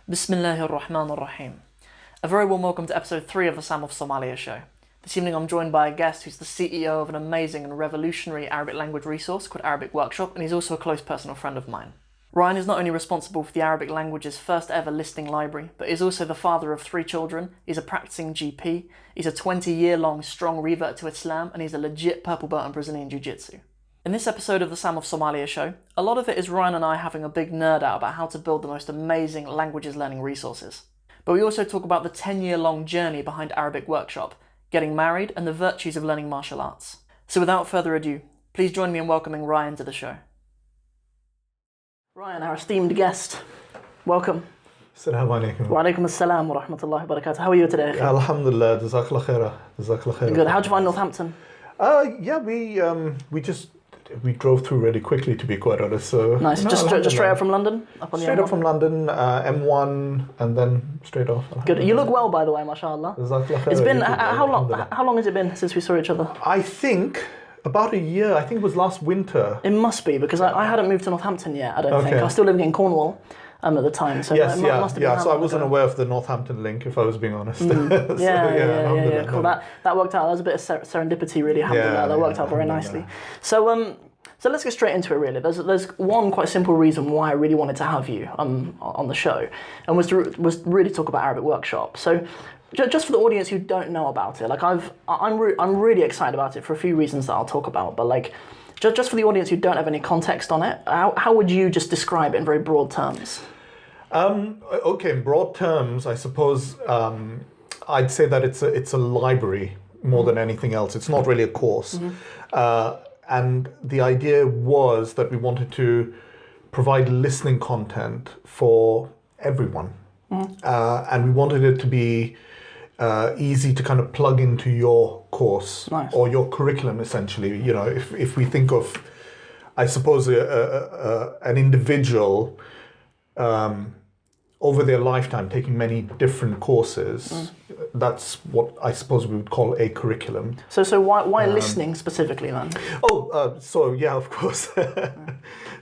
Bismillahir Rahmanir Rahim. A very warm welcome to episode 3 of the Sam of Somalia show. This evening I'm joined by a guest who's the CEO of an amazing and revolutionary Arabic language resource called Arabic Workshop, and he's also a close personal friend of mine. Ryan is not only responsible for the Arabic language's first ever listing library, but is also the father of 3 children, he's a practicing GP, he's a 20-year-long strong revert to Islam, and he's a legit purple belt in Brazilian Jiu-Jitsu. In this episode of the Sam of Somalia show, a lot of it is Ryan and I having a big nerd out about how to build the most amazing languages learning resources. But we also talk about the 10-year-long journey behind Arabic Workshop, getting married, and the virtues of learning martial arts. So without further ado, please join me in welcoming Ryan to the show. Ryan, our esteemed guest, welcome. Assalamu alaikum. Wa alaikum assalam wa rahmatullahi wa barakatuh. How are you today? Alhamdulillah, jazakallah khaira. Jazakallah khaira. Good. How'd you find Northampton? We drove through really quickly, to be quite honest. So nice. No, just straight up from London? Straight up from London, M1, and then straight off. Good. You look well, by the way, mashallah. Jazakallah khaira. It's been, how long has it been since we saw each other? I think about a year. I think it was last winter. It must be, because I hadn't moved to Northampton yet, I don't think. I was still living in Cornwall at the time. So yes, it must have been so I wasn't aware of the Northampton link, if I was being honest. Cool. That worked out. That was a bit of serendipity, really. Alhamdulillah. That worked out very nicely. So let's get straight into it, really. There's one quite simple reason why I really wanted to have you on the show, and was really talk about Arabic Workshop. So just for the audience who don't know about it, like I'm really excited about it for a few reasons that I'll talk about, but like just for the audience who don't have any context on it, how would you just describe it in very broad terms? Okay, in broad terms, I suppose I'd say that it's a library more than anything else. It's not really a course. And the idea was that we wanted to provide listening content for everyone. And we wanted it to be easy to kind of plug into your course or your curriculum, essentially. You know, if we think of, I suppose, an individual over their lifetime taking many different courses, that's what I suppose we would call a curriculum. So why listening specifically then? Of course.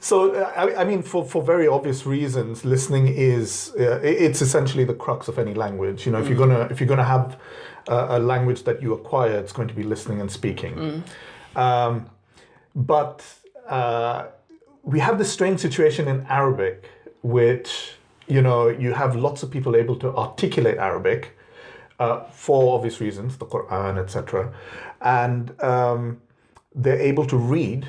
So I mean, for very obvious reasons, listening is it's essentially the crux of any language. You know, if you're gonna have a language that you acquire, it's going to be listening and speaking. But we have this strange situation in Arabic, which, you know, you have lots of people able to articulate Arabic for obvious reasons, the Quran, etc. And they're able to read,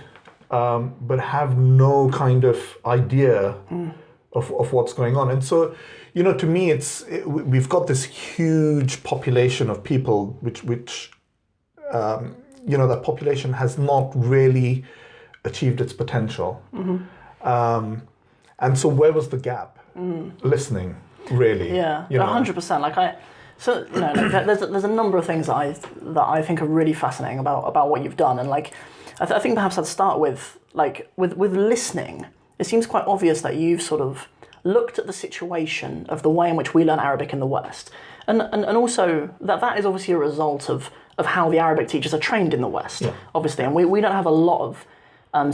but have no kind of idea of what's going on. And so, you know, to me, we've got this huge population of people, which you know, that population has not really achieved its potential. And so where was the gap? Listening, really. Yeah, 100%. There's a number of things that I think are really fascinating about what you've done, and like I think perhaps I'd start with listening. It seems quite obvious that you've sort of looked at the situation of the way in which we learn Arabic in the West, and also that is obviously a result of how the Arabic teachers are trained in the West, obviously, and we don't have a lot of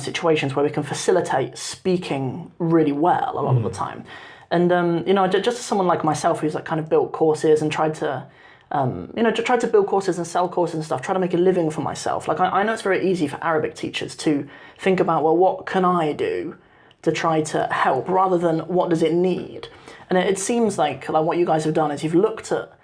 situations where we can facilitate speaking really well a lot of the time. And you know, just as someone like myself who's like kind of built courses and tried to build courses and sell courses and stuff, try to make a living for myself. Like I know it's very easy for Arabic teachers to think about, well, what can I do to try to help, rather than what does it need? And it seems like what you guys have done is you've looked at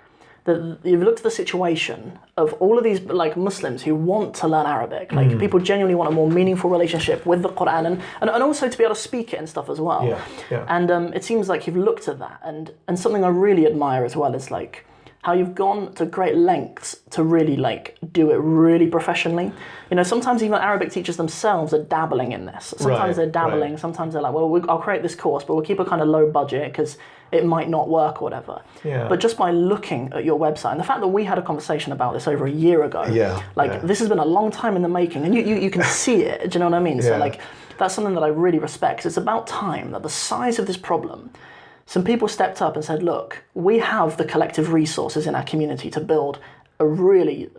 the situation of all of these like Muslims who want to learn Arabic, like people genuinely want a more meaningful relationship with the Quran and also to be able to speak it and stuff as well. And it seems like you've looked at that, and something I really admire as well is like how you've gone to great lengths to really like do it really professionally. You know, sometimes even Arabic teachers themselves are dabbling in this. Sometimes they're dabbling, sometimes they're like, well, I'll create this course, but we'll keep a kind of low budget because it might not work or whatever. But just by looking at your website, and the fact that we had a conversation about this over a year ago, this has been a long time in the making, and you can see it, do you know what I mean? So like, that's something that I really respect. It's about time that the size of this problem, some people stepped up and said, look, we have the collective resources in our community to build a really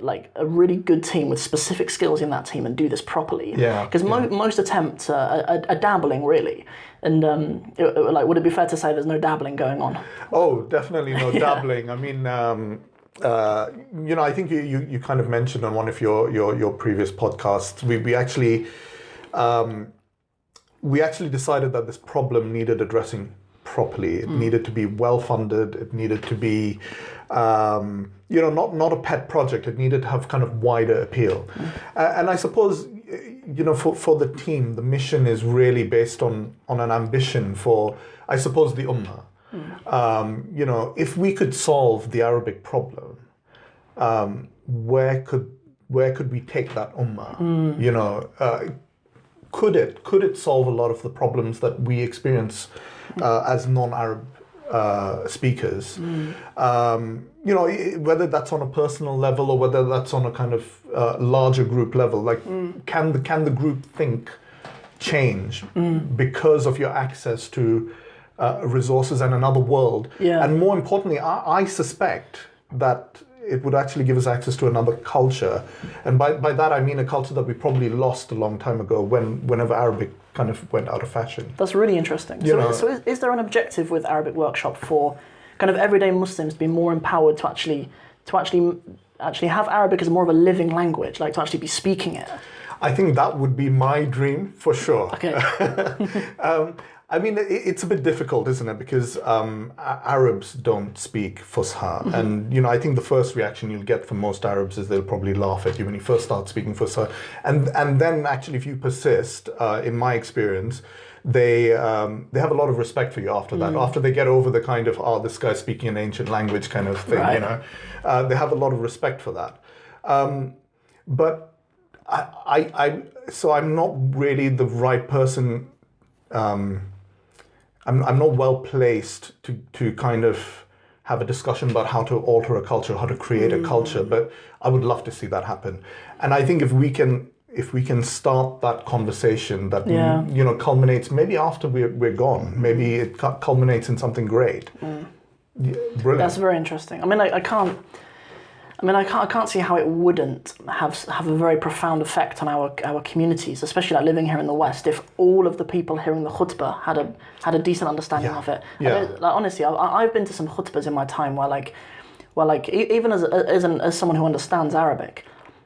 good team with specific skills in that team and do this properly. Yeah. Because most attempts are dabbling really, and would it be fair to say there's no dabbling going on? Oh, definitely no dabbling. I mean, I think you kind of mentioned on one of your previous podcasts, we actually decided that this problem needed addressing properly. It needed to be well funded. It needed to be, not a pet project. It needed to have kind of wider appeal. And I suppose, for the team, the mission is really based on an ambition for, I suppose, the ummah. If we could solve the Arabic problem, where could we take that ummah? Could it solve a lot of the problems that we experience as non-Arab speakers? Whether that's on a personal level or whether that's on a kind of larger group level, like can the group think change because of your access to resources and another world? Yeah. And more importantly, I suspect that it would actually give us access to another culture. And by that I mean a culture that we probably lost a long time ago whenever Arabic kind of went out of fashion. That's really interesting. So is there an objective with Arabic Workshop for kind of everyday Muslims to be more empowered to actually have Arabic as more of a living language, like to actually be speaking it? I think that would be my dream for sure. Okay. I mean, it's a bit difficult, isn't it? Because Arabs don't speak Fusha. And, I think the first reaction you'll get from most Arabs is they'll probably laugh at you when you first start speaking Fusha. And then actually, if you persist, in my experience, they have a lot of respect for you after that. After they get over the kind of, this guy's speaking an ancient language kind of thing, right. They have a lot of respect for that. But so I'm not really the right person. I'm not well placed to kind of have a discussion about how to alter a culture, how to create a culture, but I would love to see that happen. And I think if we can start that conversation that culminates maybe after we're gone, maybe it culminates in something great. Yeah, brilliant. That's very interesting. I can't see how it wouldn't have a very profound effect on our communities, especially like living here in the West. If all of the people hearing the khutbah had a decent understanding of it. Yeah. Honestly, I've been to some khutbahs in my time where even as someone who understands Arabic,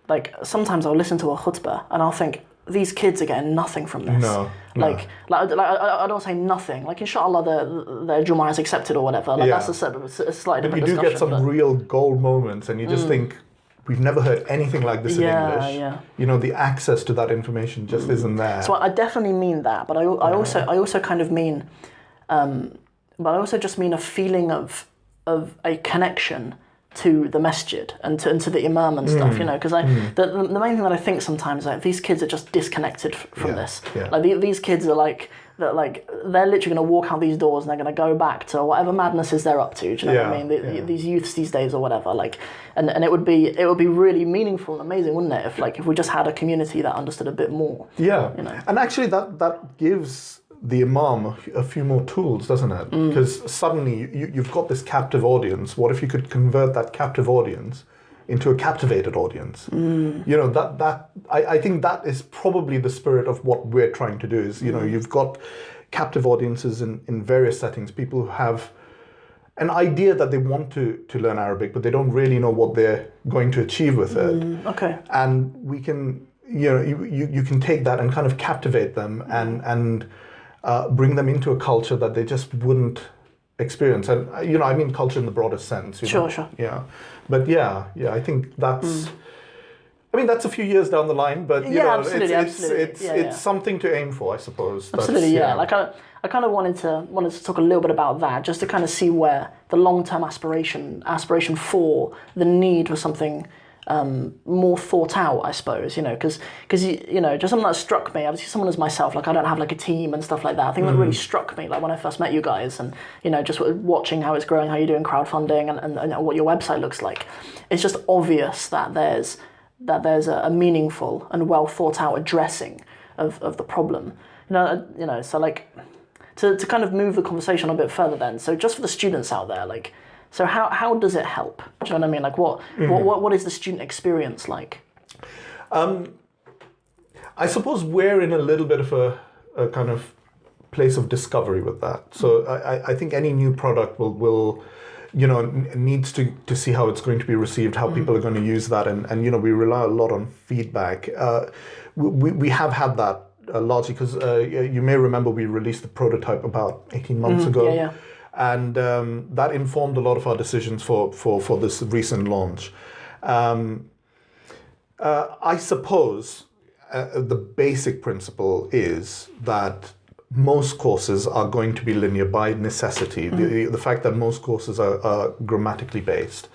like sometimes I'll listen to a khutbah and I'll think, these kids are getting nothing from this. No. Like I don't say nothing. Like inshallah their Jummah is accepted or whatever. Like that's a slightly different discussion. But you do get some real gold moments, and you just think, we've never heard anything like this in English. Yeah. The access to that information just isn't there. So I definitely mean that, but I also kind of mean, but I also just mean a feeling of a connection to the masjid and to the imam and stuff, because the main thing that I think sometimes, like, these kids are just disconnected from this. Yeah. Like these kids are they're literally going to walk out these doors and they're going to go back to whatever madnesses they're up to. Do you know what I mean? These youths these days or whatever. Like, and it would be really meaningful and amazing, wouldn't it? If we just had a community that understood a bit more. Yeah. And actually that gives the imam a few more tools, doesn't it? Because suddenly you've got this captive audience. What if you could convert that captive audience into a captivated audience? I think that is probably the spirit of what we're trying to do. Is you've got captive audiences in various settings. People who have an idea that they want to learn Arabic, but they don't really know what they're going to achieve with it. Okay. And we can, you can take that and kind of captivate them and bring them into a culture that they just wouldn't experience. And I mean culture in the broadest sense. Sure. Yeah, but I think that's. I mean, that's a few years down the line, but absolutely. It's something to aim for, I suppose. Absolutely, Like I kind of wanted to talk a little bit about that, just to kind of see where the long-term aspiration for the need for something more thought out, I suppose, because just something that struck me, obviously someone as myself, like I don't have like a team and stuff like that. I think that really struck me, like when I first met you guys, and just watching how it's growing, how you're doing crowdfunding and what your website looks like. It's just obvious that there's a meaningful and well thought out addressing of the problem. So like to kind of move the conversation a bit further then. So just for the students out there, like, So how does it help? Do you know what I mean? Like what is the student experience like? I suppose we're in a little bit of a kind of place of discovery with that. So I think any new product will needs to see how it's going to be received, how people are going to use that, and we rely a lot on feedback. We have had that largely because you may remember we released the prototype about 18 months ago. Yeah. And that informed a lot of our decisions for this recent launch. I suppose the basic principle is that most courses are going to be linear by necessity. The fact that most courses are grammatically based.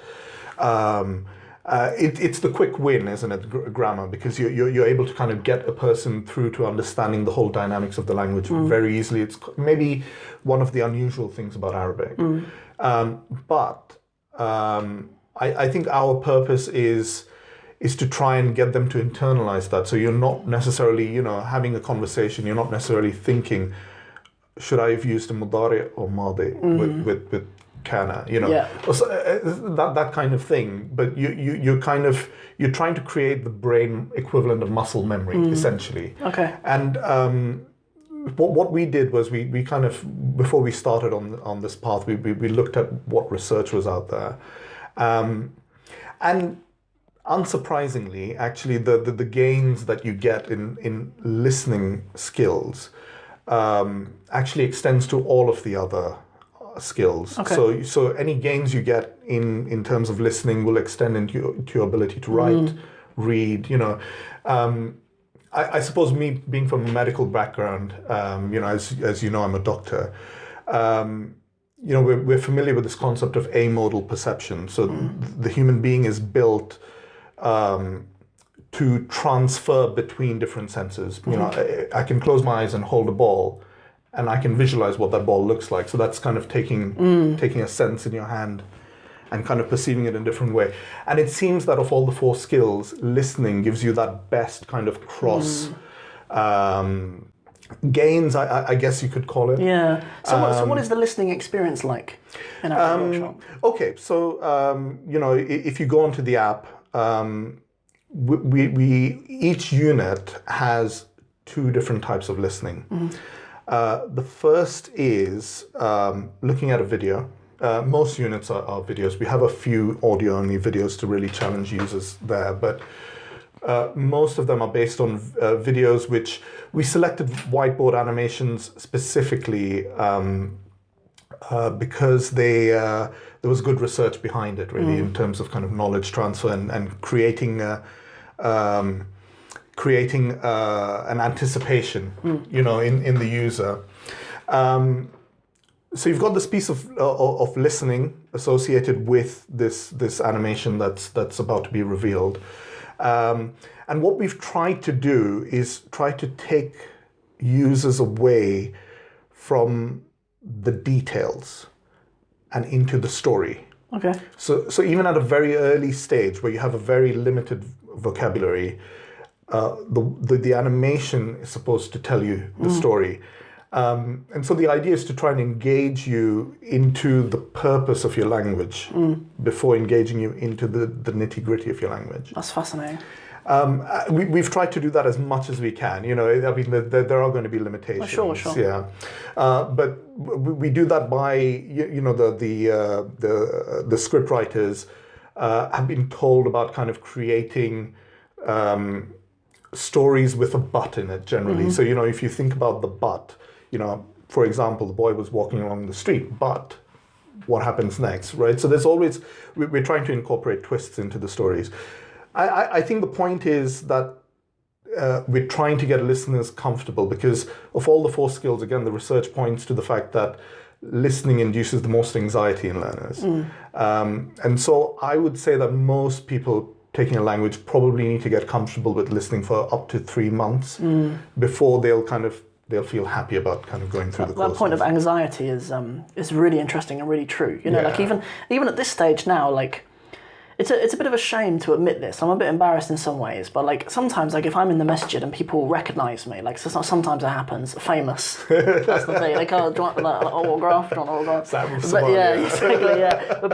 It's the quick win, isn't it, grammar? Because you're able to kind of get a person through to understanding the whole dynamics of the language very easily. It's maybe one of the unusual things about Arabic. But I think our purpose is to try and get them to internalize that. So you're not necessarily, having a conversation, you're not necessarily thinking, should I have used a mudari or madi with kana, so, that kind of thing. But you're trying to create the brain equivalent of muscle memory, essentially. Okay. And what we did was we kind of, before we started on this path, we looked at what research was out there. And unsurprisingly, actually, the gains that you get in listening skills actually extends to all of the other skills. Okay. So any gains you get in terms of listening will extend into your ability to write, read. I suppose me being from a medical background, as you know, I'm a doctor. We're familiar with this concept of amodal perception. So the human being is built to transfer between different senses. I can close my eyes and hold a ball, and I can visualize what that ball looks like. So that's kind of taking a sense in your hand and kind of perceiving it in a different way. And it seems that of all the 4 skills, listening gives you that best kind of cross gains, I guess you could call it. Yeah. So what is the listening experience like in our workshop? Okay, so if you go onto the app, we each unit has 2 different types of listening. The first is looking at a video. Most units are videos. We have a few audio-only videos to really challenge users there, but most of them are based on videos which we selected whiteboard animations specifically because there was good research behind it, really, in terms of kind of knowledge transfer and creating an anticipation, in the user. So you've got this piece of listening associated with this animation that's about to be revealed. And what we've tried to do is try to take users away from the details and into the story. Okay. So even at a very early stage where you have a very limited vocabulary, the animation is supposed to tell you the story. And so the idea is to try and engage you into the purpose of your language before engaging you into the nitty-gritty of your language. That's fascinating. We've tried to do that as much as we can. I mean, there are going to be limitations. Sure. Yeah, but we do that by the script writers have been told about kind of creating stories with a but in it generally. So if you think about the but, for example, the boy was walking along the street, but what happens next, right? So there's always we're trying to incorporate twists into the stories. I think the point is that we're trying to get listeners comfortable because of all the 4 skills, again, the research points to the fact that listening induces the most anxiety in learners. And so I would say that most people taking a language probably need to get comfortable with listening for up to 3 months before they'll feel happy about kind of going through the course. That point of anxiety is really interesting and really true. Like even at this stage now, like it's a bit of a shame to admit this. I'm a bit embarrassed in some ways, but like sometimes, like if I'm in the masjid and people recognise me, like sometimes it happens. Famous, that's the thing. Like, oh, do you want an autograph? Do you want an autograph? Sam from But Somalia. yeah, exactly. Yeah, but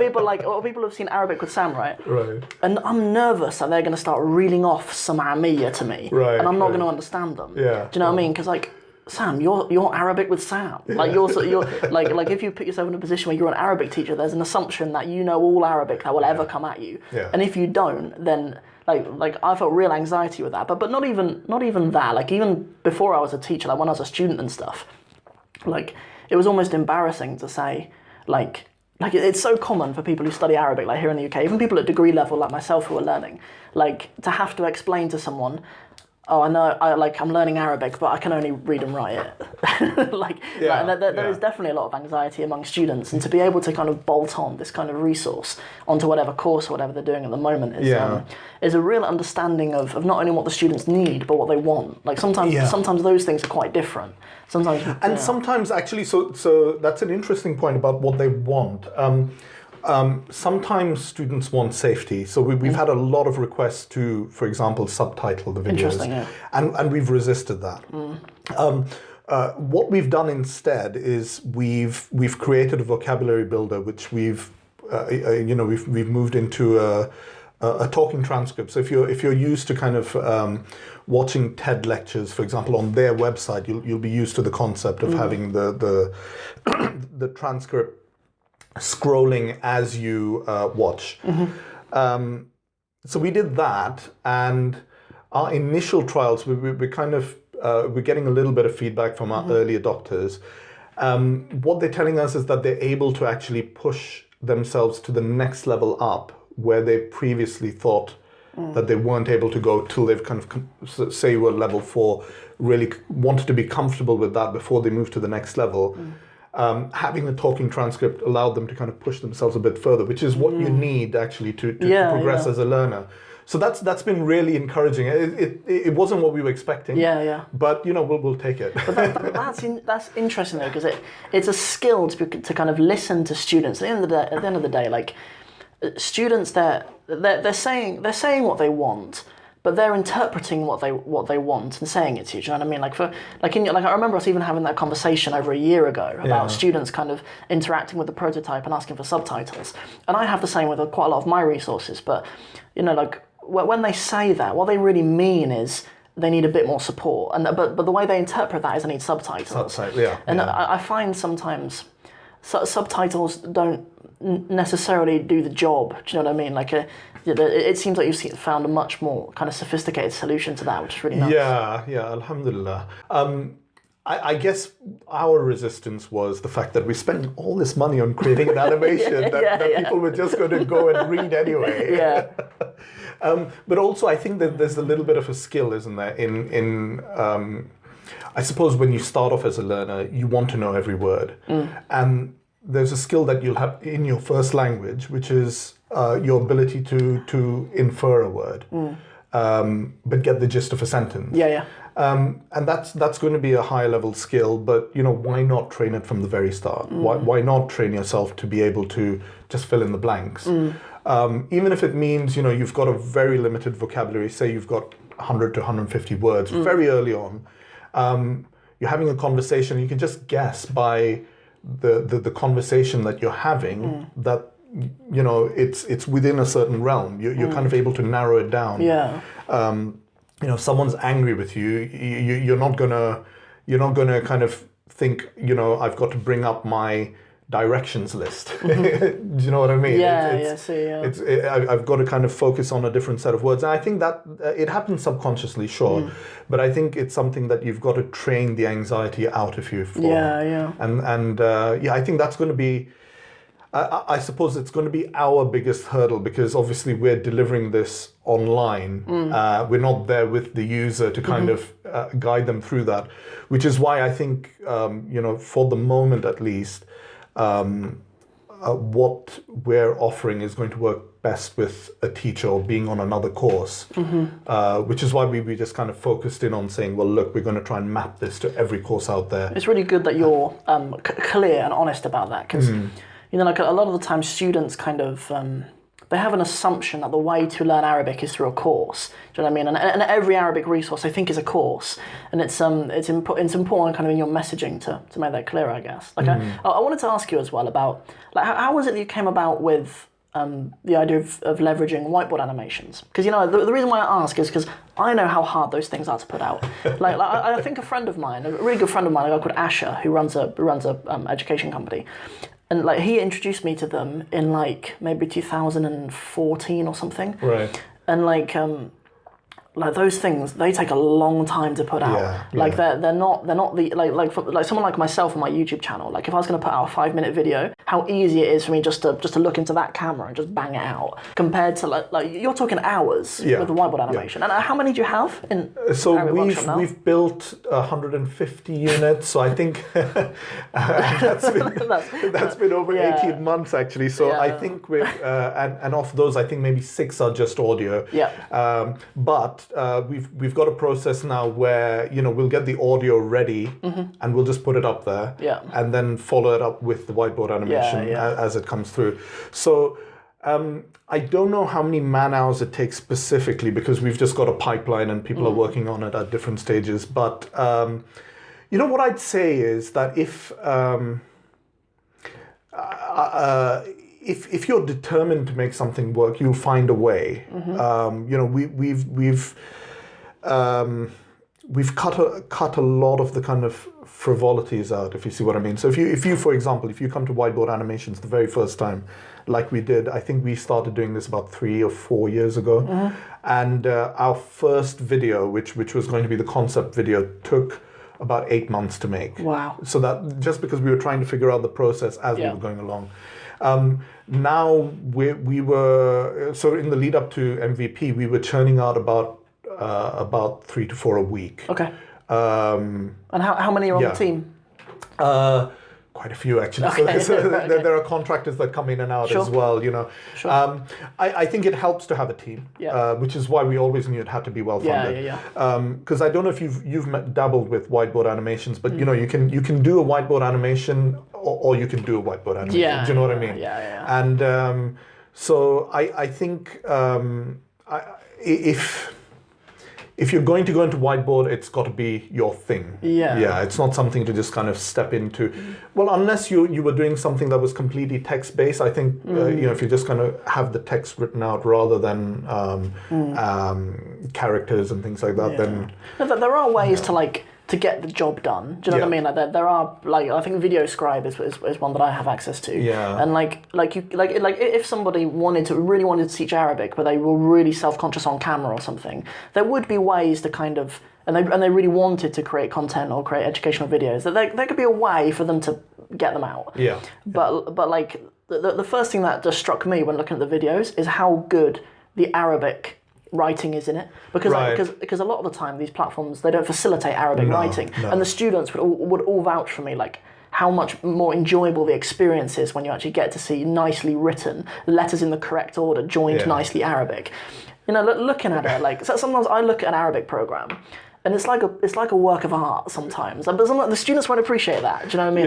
people have seen Arabic with Sam, right? Right. And I'm nervous that they're going to start reeling off some Amiyya to me, Right, and I'm not right. going to understand them. Yeah. Do you know what I mean? Because like, Sam, you're Arabic with Sam. Like you're like if you put yourself in a position where you're an Arabic teacher, there's an assumption that you know all Arabic that will ever come at you. Yeah. And if you don't, then like I felt real anxiety with that. But not even that. Like even before I was a teacher, like when I was a student and stuff, like it was almost embarrassing to say like it's so common for people who study Arabic, like here in the UK, even people at degree level like myself who are learning, like to have to explain to someone, oh, I know, I'm learning Arabic, but I can only read and write it. There is definitely a lot of anxiety among students, and to be able to kind of bolt on this kind of resource onto whatever course or whatever they're doing at the moment is a real understanding of not only what the students need, but what they want. Like sometimes those things are quite different. Sometimes actually, so that's an interesting point about what they want. Sometimes students want safety, so we've had a lot of requests to, for example, subtitle the videos. Interesting, yeah. And we've resisted that. What we've done instead is we've created a vocabulary builder, which we've moved into a talking transcript. So if you're used to kind of watching TED lectures, for example, on their website, you'll be used to the concept of having the transcript scrolling as you watch. So we did that, and our initial trials, we're kind of we're getting a little bit of feedback from our early adopters. What they're telling us is that they're able to actually push themselves to the next level up, where they previously thought that they weren't able to go till they've kind of, say you were level 4, really wanted to be comfortable with that before they move to the next level. Having a talking transcript allowed them to kind of push themselves a bit further, which is what you need actually to progress as a learner. So that's been really encouraging. It wasn't what we were expecting. But we'll take it. But that's interesting though, because it's a skill to kind of listen to students. At the end of the day, like students, they're saying what they want, but they're interpreting what they want and saying it to you. Do you know what I mean? I remember us even having that conversation over a year ago about students kind of interacting with the prototype and asking for subtitles. And I have the same with quite a lot of my resources. But when they say that, what they really mean is they need a bit more support. But the way they interpret that is they need subtitles. I find sometimes subtitles don't necessarily do the job. Do you know what I mean? It seems like you've found a much more kind of sophisticated solution to that, which is really nice. Yeah, alhamdulillah. I guess our resistance was the fact that we spent all this money on creating an animation that people were just going to go and read anyway. But also I think that there's a little bit of a skill, isn't there, in I suppose when you start off as a learner, you want to know every word. And there's a skill that you'll have in your first language, which is your ability to infer a word, but get the gist of a sentence. And that's going to be a higher level skill, but why not train it from the very start? Why not train yourself to be able to just fill in the blanks? Even if it means you've got a very limited vocabulary, say you've got 100 to 150 words very early on, you're having a conversation, you can just guess by the conversation that you're having that it's within a certain realm. You're kind of able to narrow it down. If someone's angry with you, you're not gonna kind of think I've got to bring up my directions list. Do you know what I mean? I've got to kind of focus on a different set of words, and I think that it happens subconsciously, sure, but I think it's something that you've got to train the anxiety out of you for. And I think that's going to be, I suppose it's going to be our biggest hurdle, because obviously we're delivering this online. We're not there with the user to kind of guide them through that, which is why I think for the moment at least, what we're offering is going to work best with a teacher or being on another course, which is why we just kind of focused in on saying, well, look, we're going to try and map this to every course out there. It's really good that you're clear and honest about that, because a lot of the time students kind of they have an assumption that the way to learn Arabic is through a course. Do you know what I mean? And every Arabic resource I think is a course, and it's important kind of in your messaging to make that clear, I guess. Like I wanted to ask you as well about like how was it that you came about with the idea of leveraging whiteboard animations? Because the reason why I ask is because I know how hard those things are to put out. like I think a friend of mine, a really good friend of mine, a guy called Asher, who runs a education company, and like he introduced me to them in like maybe 2014 or something. Right. And like those things, they take a long time to put out. Yeah, like they're not the like someone like myself on my YouTube channel. Like if I was going to put out a 5-minute video, how easy it is for me just to look into that camera and just bang it out, compared to like you're talking hours with the whiteboard animation. And how many do you have in? So Arabic Workshop now? we've built 150 units. So I think that's been over 18 months actually. So I think with and of those, I think maybe 6 are just audio. Yeah. But we've got a process now where we'll get the audio ready and we'll just put it up there and then follow it up with the whiteboard animation as it comes through. So I don't know how many man hours it takes specifically, because we've just got a pipeline and people are working on it at different stages. But what I'd say is that if you're determined to make something work, you'll find a way. We've cut a lot of the kind of frivolities out, if you see what I mean. So if you for example, if you come to whiteboard animations the very first time, like we did, I think we started doing this about 3 or 4 years ago, and our first video, which was going to be the concept video, took about 8 months to make. Wow. So that just because we were trying to figure out the process as we were going along. Now we were, so in the lead up to MVP, we were churning out about 3 to 4 a week. Okay. And how many are on the team? Quite a few actually. Okay. There are contractors that come in and out as well. Sure. I think it helps to have a team, which is why we always knew it had to be well funded. Because I don't know if you've dabbled with whiteboard animations, but you can do a whiteboard animation or you can do a whiteboard animation. Yeah. Do you know what I mean? Yeah. And so I think if you're going to go into whiteboard, it's got to be your thing. Yeah, it's not something to just kind of step into. Well, unless you were doing something that was completely text-based, I think, if you just kind of have the text written out rather than characters and things like that, then... No, there are ways to get the job done. Do you know what I mean? Like there are I think Video Scribe is one that I have access to. Yeah. And if somebody really wanted to teach Arabic, but they were really self-conscious on camera or something, there would be ways to kind of and they really wanted to create content or create educational videos. That there could be a way for them to get them out. Yeah. But like the first thing that just struck me when looking at the videos is how good the Arabic writing is in it, because a lot of the time these platforms, they don't facilitate Arabic writing, and the students would all vouch for me like how much more enjoyable the experience is when you actually get to see nicely written letters in the correct order joined nicely Arabic. Looking at it, like sometimes I look at an Arabic program and it's like a work of art sometimes. But sometimes the students won't appreciate that. Do you know what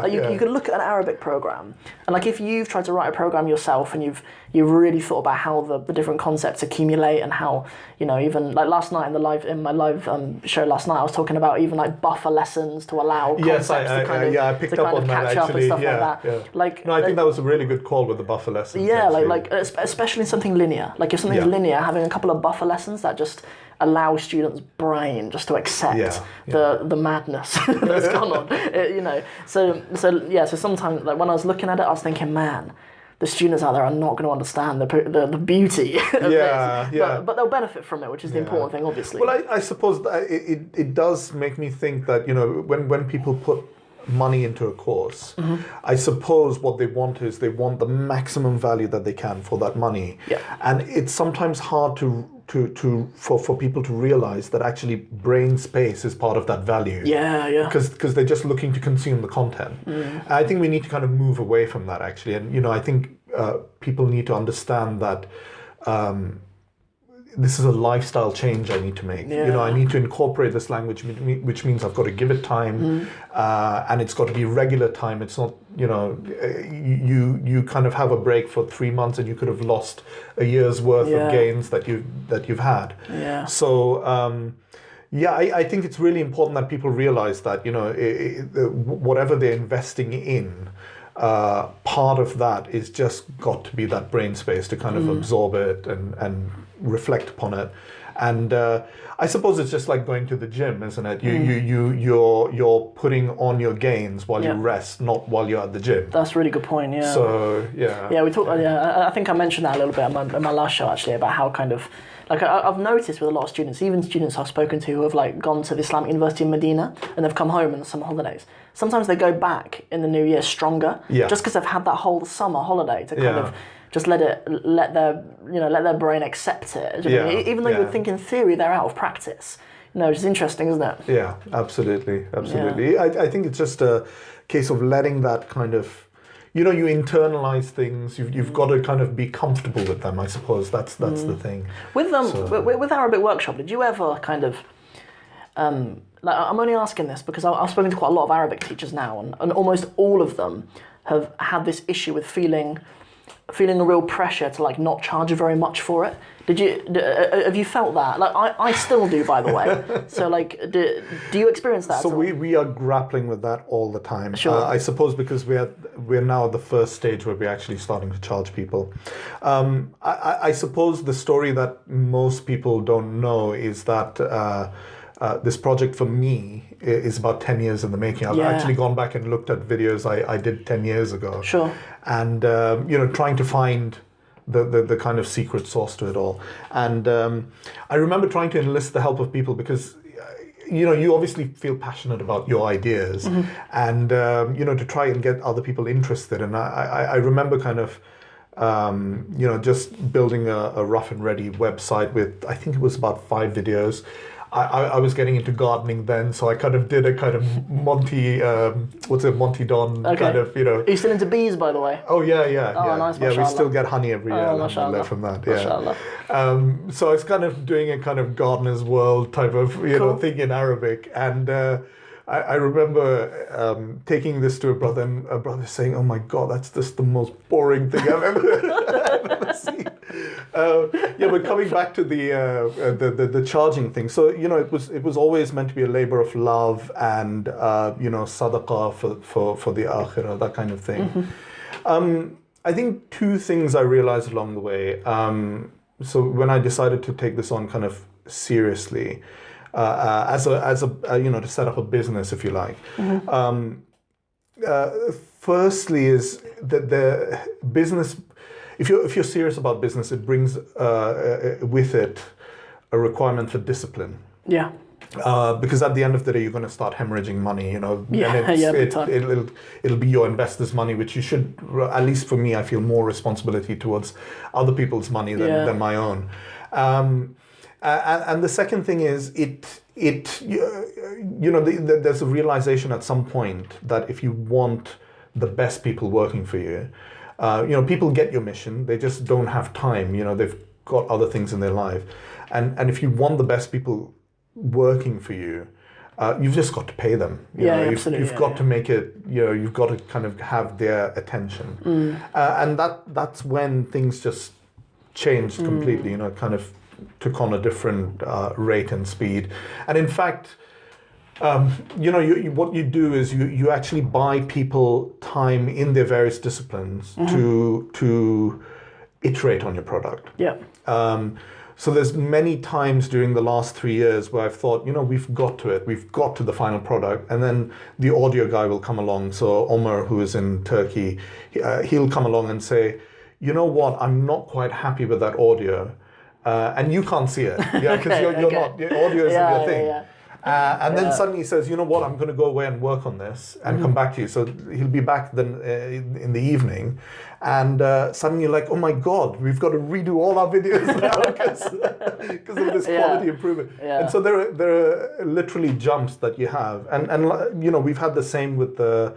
I mean? You could look at an Arabic program, and like if you've tried to write a program yourself and you've really thought about how the different concepts accumulate, and how even like last night in my live show last night, I was talking about even like buffer lessons to allow concepts I picked up on that actually. Like that. Like no, I think that was a really good call with the buffer lessons. Yeah, like especially in something linear. Like if something's linear, having a couple of buffer lessons that just allow students' brain just to accept the madness that's gone on. So sometimes like when I was looking at it, I was thinking, man, the students out there are not going to understand the beauty of this. But they'll benefit from it, which is the important thing, obviously. Well, I suppose that it does make me think that when people put money into a course, I suppose what they want is they want the maximum value that they can for that money. And it's sometimes hard for people to realize that actually brain space is part of that value. Because they're just looking to consume the content. I think we need to kind of move away from that actually, and I think people need to understand that this is a lifestyle change I need to make. Yeah. I need to incorporate this language, which means I've got to give it time, and it's got to be regular time. It's not, you kind of have a break for 3 months and you could have lost a year's worth of gains that you've had. Yeah. So I think it's really important that people realize that whatever they're investing in, part of that is just got to be that brain space to kind of absorb it and reflect upon it. And I suppose it's just like going to the gym, isn't it? You're putting on your gains while you rest, not while you're at the gym. That's a really good point. Yeah. So yeah. Yeah, we talked. I think I mentioned that a little bit in my last show actually, about how kind of like I've noticed with a lot of students, even students I've spoken to who have like gone to the Islamic University in Medina and they've come home on the summer holidays. Sometimes they go back in the new year stronger, just because they've had that whole summer holiday to kind of just let their brain accept it. Even though you would think in theory they're out of practice. Which is interesting, isn't it? Yeah, absolutely. I think it's just a case of letting that kind of, you internalize things. You've got to kind of be comfortable with them. I suppose that's the thing. With with Arabic Workshop, did you ever kind of like, I'm only asking this because I've spoken to quite a lot of Arabic teachers now, and almost all of them have had this issue with feeling a real pressure to like not charge very much for it. Have you felt that? Like I still do, by the way. So like, do you experience that? So we are grappling with that all the time. Sure. I suppose because we're now at the first stage where we're actually starting to charge people. I suppose the story that most people don't know is that this project for me is about 10 years in the making. I've actually gone back and looked at videos I did 10 years ago. Sure. And trying to find the kind of secret sauce to it all. And I remember trying to enlist the help of people because you obviously feel passionate about your ideas, and to try and get other people interested. And I remember kind of just building a rough and ready website with, I think it was about 5 videos. I was getting into gardening then, so I kind of did a kind of Monty Don kind of, Are you still into bees, by the way? Oh yeah. Nice, yeah, we mashallah. still get honey every year Mashallah. from that. Mashallah. So I was kind of doing a kind of gardener's world type of thing in Arabic, and I remember taking this to a brother, and a brother saying, "Oh my God, that's just the most boring thing I've ever seen." But coming back to the charging thing, so it was always meant to be a labor of love and sadaqah for the akhirah, that kind of thing. I think 2 things I realized along the way. So when I decided to take this on kind of seriously, as a to set up a business, if you like. Firstly, is that the business. If you're serious about business, it brings with it a requirement for discipline. Yeah. Because at the end of the day, you're going to start hemorrhaging money, And it'll be your investors' money, which you should, at least for me, I feel more responsibility towards other people's money than my own. And the second thing is there's a realization at some point that if you want the best people working for you, people get your mission, they just don't have time, they've got other things in their life. And if you want the best people working for you, you've just got to pay them. You've got to make it, you've got to kind of have their attention. And that's when things just changed completely, kind of took on a different rate and speed. And in fact, what you do is you actually buy people time in their various disciplines to iterate on your product. Yeah. So there's many times during the last 3 years where I've thought, we've got to the final product, and then the audio guy will come along. So Omar, who is in Turkey, he'll come along and say, you know what, I'm not quite happy with that audio. And you can't see it, because you're not, audio isn't your thing. And then suddenly he says, you know what, I'm going to go away and work on this and come back to you. So he'll be back then in the evening. And suddenly you're like, oh my God, we've got to redo all our videos now because of this quality improvement. Yeah. And so there are literally jumps that you have. And we've had the same with the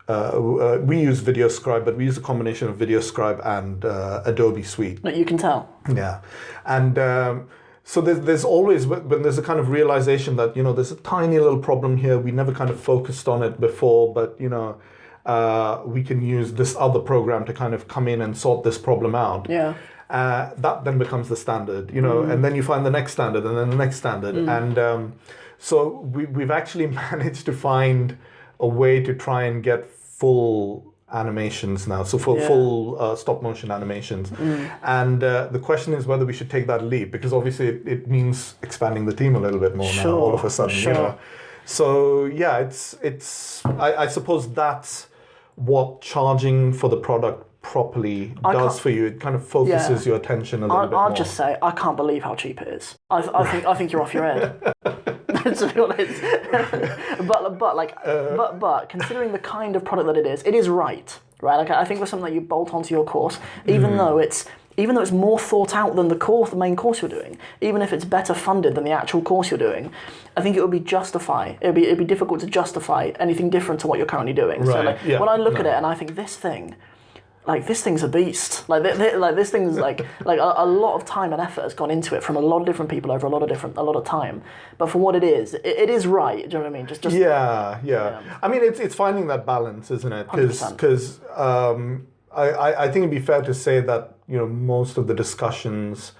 we use VideoScribe, but we use a combination of VideoScribe and Adobe Suite. You can tell. Yeah, and so there's always, when there's a kind of realization that, you know, there's a tiny little problem here, we never kind of focused on it before, but, you know, we can use this other program to kind of come in and sort this problem out. Yeah. That then becomes the standard, you know, and then you find the next standard and then the next standard. And so we've actually managed to find a way to try and get full animations now, so full stop motion animations. And the question is whether we should take that leap, because obviously it means expanding the team a little bit more now, all of a sudden, you know. So yeah, it's I suppose that's what charging for the product properly does for you. It kind of focuses your attention a little bit more. I'll just say, I can't believe how cheap it is. I think you're off your head. To be honest, but considering the kind of product that it is right? Like I think with something that you bolt onto your course, even though it's more thought out than the main course you're doing, even if it's better funded than the actual course you're doing, I think it would be it'd be difficult to justify anything different to what you're currently doing. Right. So when I look at it and I think this thing's a beast. Like this thing's like a lot of time and effort has gone into it from a lot of different people over a lot of time. But for what it is right. Do you know what I mean? Just yeah. I mean, it's finding that balance, isn't it? Because I think it'd be fair to say that, you know, most of the discussions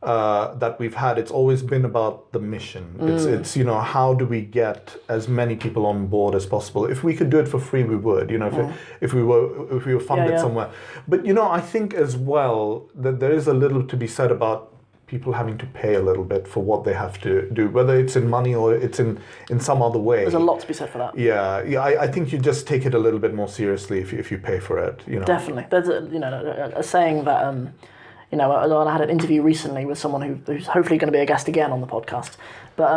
that we've had, it's always been about the mission. It's you know, how do we get as many people on board as possible? If we could do it for free, we would. You know, if we were funded somewhere. But you know, I think as well that there is a little to be said about people having to pay a little bit for what they have to do, whether it's in money or it's in some other way. There's a lot to be said for that. Yeah. I think you just take it a little bit more seriously if you pay for it. You know. Definitely. There's a saying that. You know, I had an interview recently with someone who's hopefully going to be a guest again on the podcast. But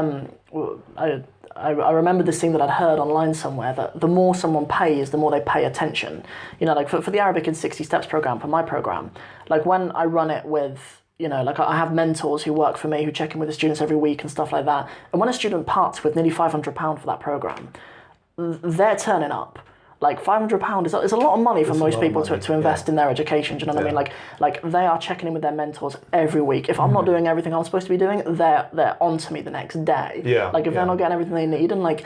I remember this thing that I'd heard online somewhere, that the more someone pays, the more they pay attention. You know, like for the Arabic in 60 Steps program, for my program, like when I run it with, you know, like I have mentors who work for me, who check in with the students every week and stuff like that. And when a student parts with nearly £500 for that program, they're turning up. Like £500 is a lot of money for most people to invest in their education. Do you know what I mean? Like they are checking in with their mentors every week. If I'm not doing everything I'm supposed to be doing, they're on to me the next day. Like if they're not getting everything they need, and like,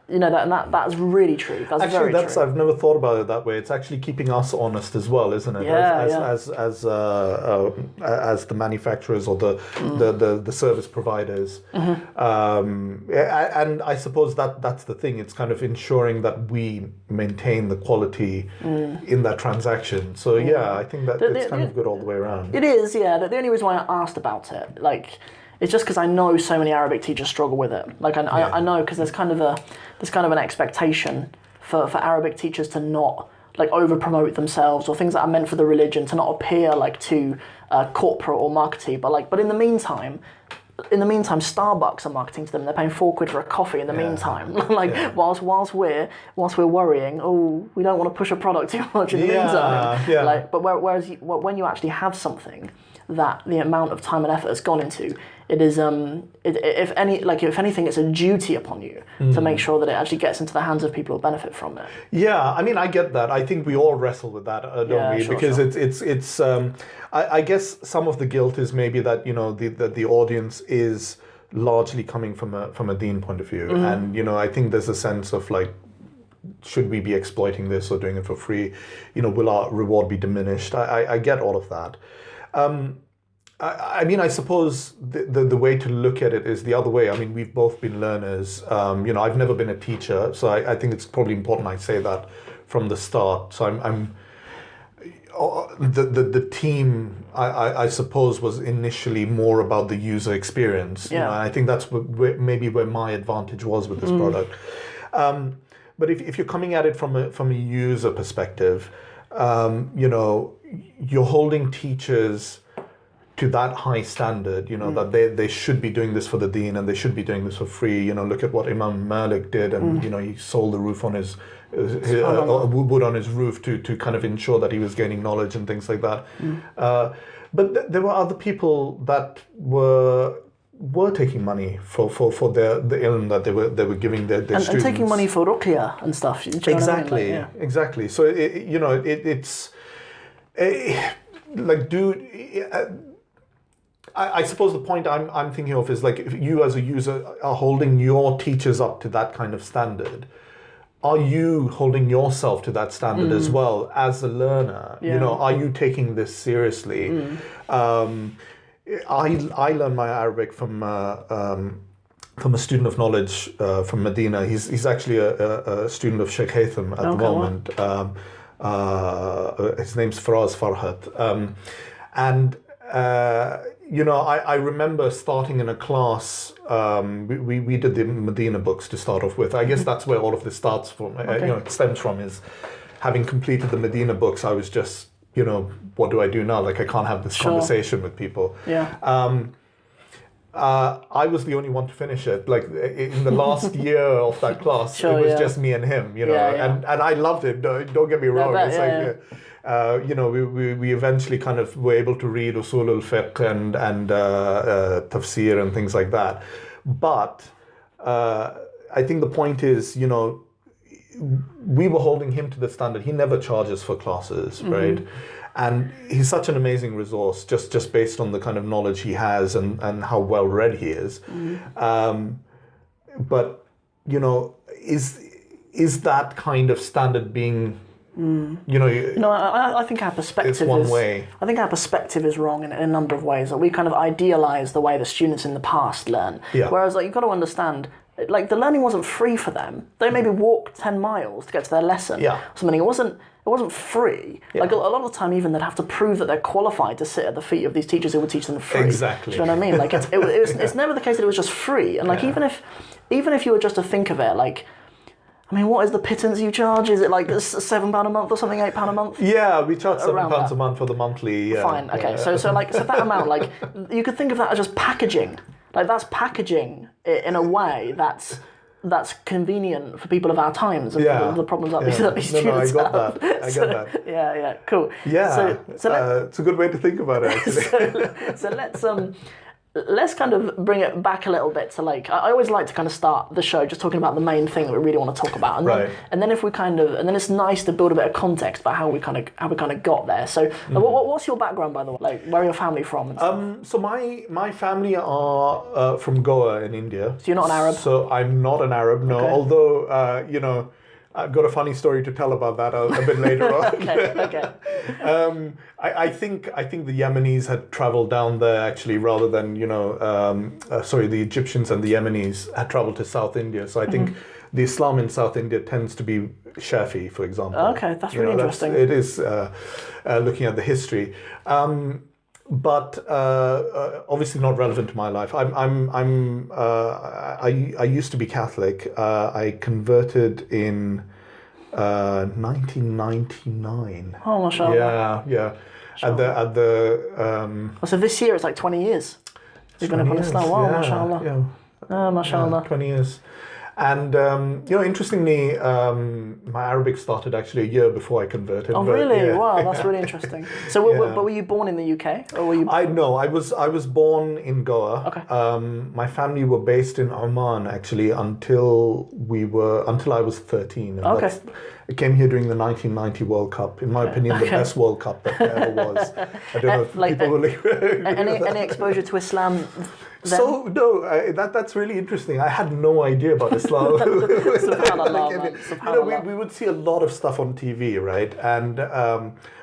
you know, that's really true. That's actually, very true. I've never thought about it that way. It's actually keeping us honest as well, isn't it? As the manufacturers or the service providers. And I suppose that's the thing. It's kind of ensuring that we maintain the quality in that transaction. So I think that it's kind of good all the way around. It is, yeah. The only reason why I asked about it, like, it's just because I know so many Arabic teachers struggle with it. Like I know, because there's kind of an expectation for Arabic teachers to not like over promote themselves, or things that are meant for the religion to not appear like too corporate or markety. But in the meantime, Starbucks are marketing to them. They're paying £4 for a coffee in the meantime. Whilst we're worrying, we don't want to push a product too much in the meantime. Like, but whereas when you actually have something that the amount of time and effort has gone into, it is if anything, it's a duty upon you to make sure that it actually gets into the hands of people who benefit from it. Yeah, I mean, I get that. I think we all wrestle with that, don't we? Sure, because it's I guess some of the guilt is maybe that, you know, the audience is largely coming from a Deen point of view, and you know, I think there's a sense of like, should we be exploiting this or doing it for free? You know, will our reward be diminished? I get all of that. I mean, I suppose the way to look at it is the other way. I mean, we've both been learners. You know, I've never been a teacher, so I think it's probably important I say that from the start. So I'm the team, I suppose, was initially more about the user experience. You know, and I think that's maybe where my advantage was with this product. But if you're coming at it from a user perspective, you know, you're holding teachers to that high standard, you know, that they should be doing this for the Deen and they should be doing this for free. You know, look at what Imam Malik did, and you know, he sold the roof on his wood on his roof to kind of ensure that he was gaining knowledge and things like that. But there were other people that were were taking money for the ilm that they were giving their students. And taking money for ruqya and stuff. Do you know what I mean? Exactly, Like, exactly. So it's like, dude. I suppose the point I'm thinking of is like, if you as a user are holding your teachers up to that kind of standard, are you holding yourself to that standard as well as a learner? Yeah. You know, are you taking this seriously? I learned my Arabic from a student of knowledge from Medina. He's actually a student of Sheikh Haytham at the moment. His name's Faraz Farhat. I remember starting in a class. We did the Medina books to start off with. I guess that's where all of this starts from. It stems from, is having completed the Medina books. I was just, what do I do now? Like, I can't have this conversation with people. Yeah. I was the only one to finish it. Like, in the last year of that class, it was just me and him. And I loved it. Don't get me wrong. We eventually kind of were able to read Usul al-Fiqh and Tafsir and things like that. But I think the point is, we were holding him to the standard. He never charges for classes, right? And he's such an amazing resource, just based on the kind of knowledge he has and how well read he is. But is that kind of standard being? I think our perspective it's one way. I think our perspective is wrong in a number of ways. Like, we kind of idealize the way the students in the past learn. Yeah. Whereas, like, you've got to understand, like, the learning wasn't free for them. They maybe walked 10 miles to get to their lesson. Yeah. Something. It wasn't free. Yeah. Like, a lot of the time, even they'd have to prove that they're qualified to sit at the feet of these teachers who would teach them free. Exactly. Do you know what I mean? Like, it's never the case that it was just free. And like, even if you were just to think of it, like, I mean, what is the pittance you charge? Is it like £7 a month or something, £8 a month? Yeah, we charge £7 a month for the monthly. Fine. Okay. So that amount, like, you could think of that as just packaging. Like, that's packaging it in a way that's convenient for people of our times and for the problems that these students have. I got that. Yeah. Cool. Yeah. So it's a good way to think about it, actually. so let's kind of bring it back a little bit to, like, I always like to kind of start the show just talking about the main thing that we really want to talk about, and then it's nice to build a bit of context about how we kind of got there. So what's your background, by the way? Like, where are your family from? So my family are from Goa in India. So you're not an Arab? So I'm not an Arab, no. Okay. Although I've got a funny story to tell about that a bit later on. Okay. I think the Yemenis had traveled down there, actually, rather than the Egyptians and the Yemenis had traveled to South India. So I think the Islam in South India tends to be Shafi, for example. Okay, that's really interesting. It is looking at the history. But obviously not relevant to my life. I used to be Catholic. I converted in 1999. Oh, mashallah. Yeah. So this year it's like 20 years. You've been upon Islam. Wow, mashallah. Yeah. Oh, mashallah. 20 years. And, interestingly, my Arabic started actually a year before I converted. Oh, really? Yeah. Wow, that's really interesting. So, but were you born in the UK? Or were you... I was born in Goa. Okay. My family were based in Oman, actually, until I was 13. And okay. I came here during the 1990 World Cup. In my opinion, the best World Cup that there ever was. I don't know if people will... any exposure to Islam... Then? So no, that's really interesting. I had no idea about Islam. Subhanallah, we would see a lot of stuff on TV, right? And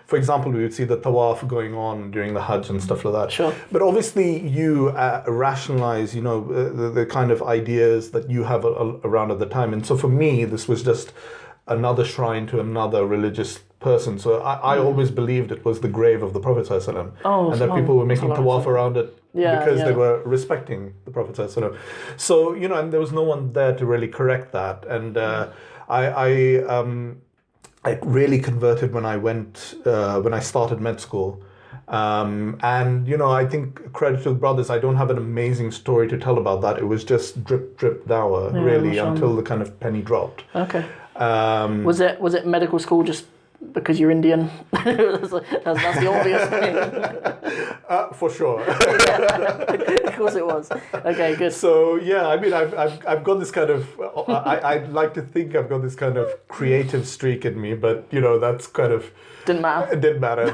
for example, we would see the tawaf going on during the Hajj and stuff like that. Sure. But obviously, you rationalize, the kind of ideas that you have around at the time. And so for me, this was just another shrine to another religious person. So I always believed it was the grave of the Prophet ﷺ, and that people were making tawaf around it because they were respecting the Prophet ﷺ. So, and there was no one there to really correct that. And I really converted when I started med school. And, I think credit to the brothers, I don't have an amazing story to tell about that. It was just drip, drip, dawah, really, until the kind of penny dropped. Okay. Was it medical school just because you're Indian? that's the obvious thing. For sure. Of course it was. Okay, good. So yeah, I mean, I've got this kind of. I'd like to think I've got this kind of creative streak in me, but that's kind of. Didn't matter. It didn't matter.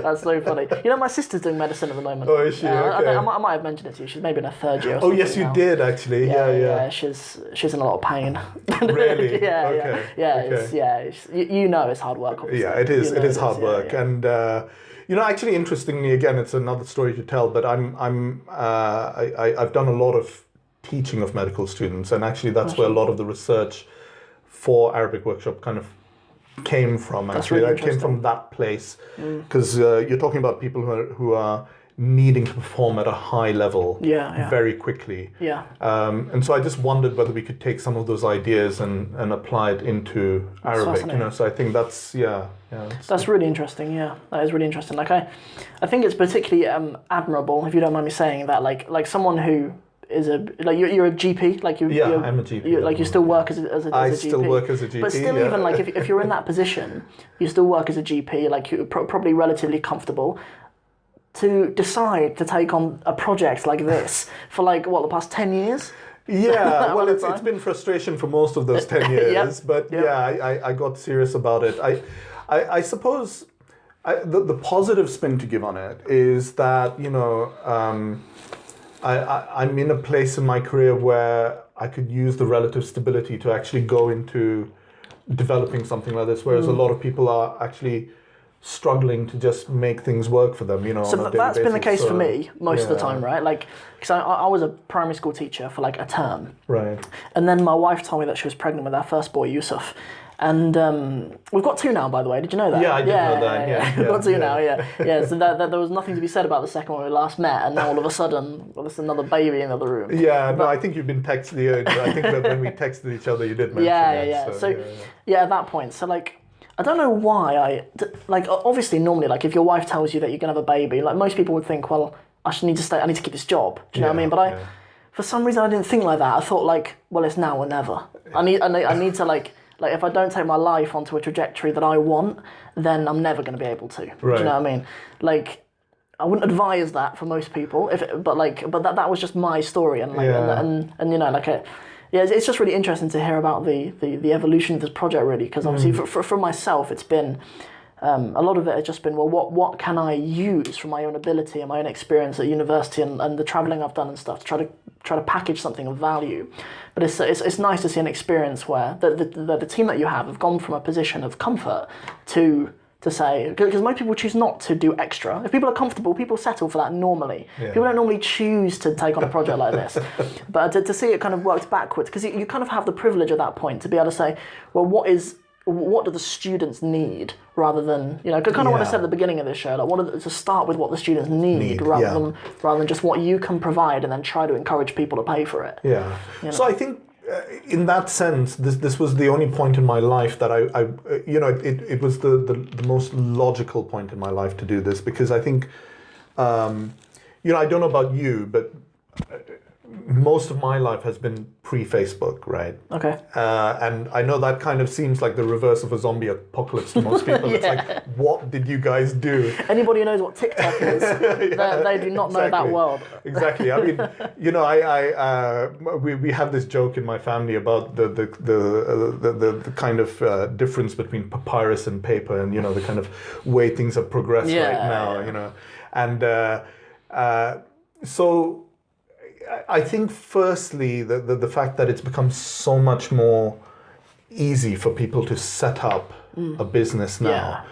That's so funny. My sister's doing medicine at the moment. Oh, is she? Okay. I might have mentioned it to you. She's maybe in her third year. Or oh, yes, you now. did actually. Yeah. She's in a lot of pain. Really? Yeah. Okay. It's hard work. Obviously. Yeah, it is. It is hard work, and actually, interestingly, again, it's another story to tell. But I've done a lot of teaching of medical students, and actually, that's where a lot of the research for Arabic Workshop kind of came from. Actually, really that came from that place, because you're talking about people who are needing to perform at a high level very quickly. Yeah. And so I just wondered whether we could take some of those ideas and apply it into Arabic. So I think that's that's really interesting. Yeah, that is really interesting. Like I think it's particularly admirable, if you don't mind me saying that. Like someone who is you're a GP, like I'm a GP. You still work as a GP. I still work as a GP. But still, even like if you're in that position, you still work as a GP. Like you're probably relatively comfortable. To decide to take on a project like this for the past 10 years? Yeah, well, it's been frustration for most of those 10 years, but I got serious about it. I suppose the positive spin to give on it is that, I'm in a place in my career where I could use the relative stability to actually go into developing something like this, whereas a lot of people are actually struggling to just make things work for them, So that's been the case for me most of the time, right? Like, because I was a primary school teacher for like a term. Right. And then my wife told me that she was pregnant with our first boy, Yusuf. And we've got 2 now, by the way. Did you know that? Yeah, I did know that. Yeah. We've got 2 now. Yeah. So that there was nothing to be said about the second one when we last met, and now all of a sudden, there's another baby in the other room. Yeah. No, I think you've been texting. I think that when we texted each other, you did mention it. So at that point, so like. I don't know why obviously normally if your wife tells you that you're gonna have a baby, like most people would think, well, I need to keep this job. Do you know what I mean? But for some reason I didn't think like that. I thought well, it's now or never. I need to if I don't take my life onto a trajectory that I want, then I'm never gonna be able to. Right. Do you know what I mean? Like I wouldn't advise that for most people, but that was just my story and it's just really interesting to hear about the evolution of this project, really, because obviously for myself, it's been a lot of it has just been, well, what can I use from my own ability and my own experience at university and the travelling I've done and stuff to try to package something of value. But it's nice to see an experience where the team that you have gone from a position of comfort to say, because most people choose not to do extra. If people are comfortable, people settle for that normally. Yeah. People don't normally choose to take on a project like this. But to see it kind of worked backwards, because you kind of have the privilege at that point to be able to say, well, what do the students need, rather than, kind of what I said at the beginning of this show, to start with what the students need rather than just what you can provide and then try to encourage people to pay for it. Yeah. So I think in that sense, this was the only point in my life that it was the most logical point in my life to do this, because I think, I don't know about you, but most of my life has been pre-Facebook, right? Okay. And I know that kind of seems like the reverse of a zombie apocalypse to most people. It's like, what did you guys do? Anybody who knows what TikTok is, they do not know that world. Exactly. I mean, we have this joke in my family about the kind of difference between papyrus and paper, and the kind of way things have progressed right now. And so. I think, firstly, the fact that it's become so much more easy for people to set up a business now,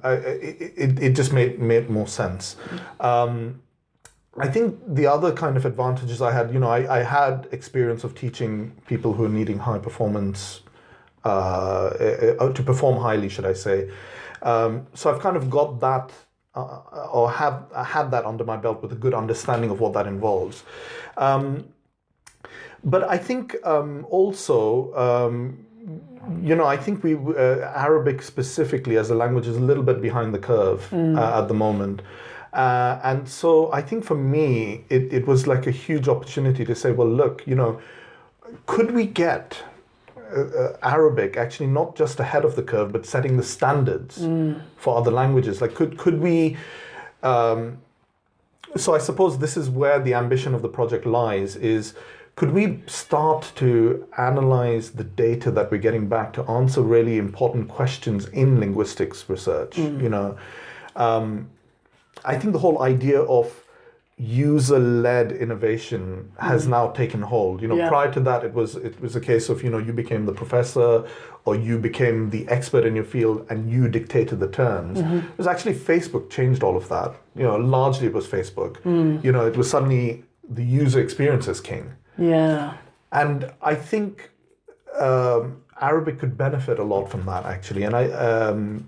it just made more sense. I think the other kind of advantages I had, I had experience of teaching people who are needing high performance, to perform highly, should I say. So I've kind of got that. Or have had that under my belt with a good understanding of what that involves. But I think also, I think Arabic specifically as a language is a little bit behind the curve at the moment. And so I think for me, it was like a huge opportunity to say, well, look, could we get Arabic actually not just ahead of the curve, but setting the standards for other languages. Like, could we? So I suppose this is where the ambition of the project lies. Is could we start to analyze the data that we're getting back to answer really important questions in linguistics research? You know, I think the whole idea of user-led innovation has now taken hold. You know, prior to that, it was a case of, you know, you became the professor or you became the expert in your field and you dictated the terms. It was actually Facebook changed all of that. You know, largely it was Facebook. You know, it was suddenly the user experience is king. Yeah. And I think Arabic could benefit a lot from that, actually. And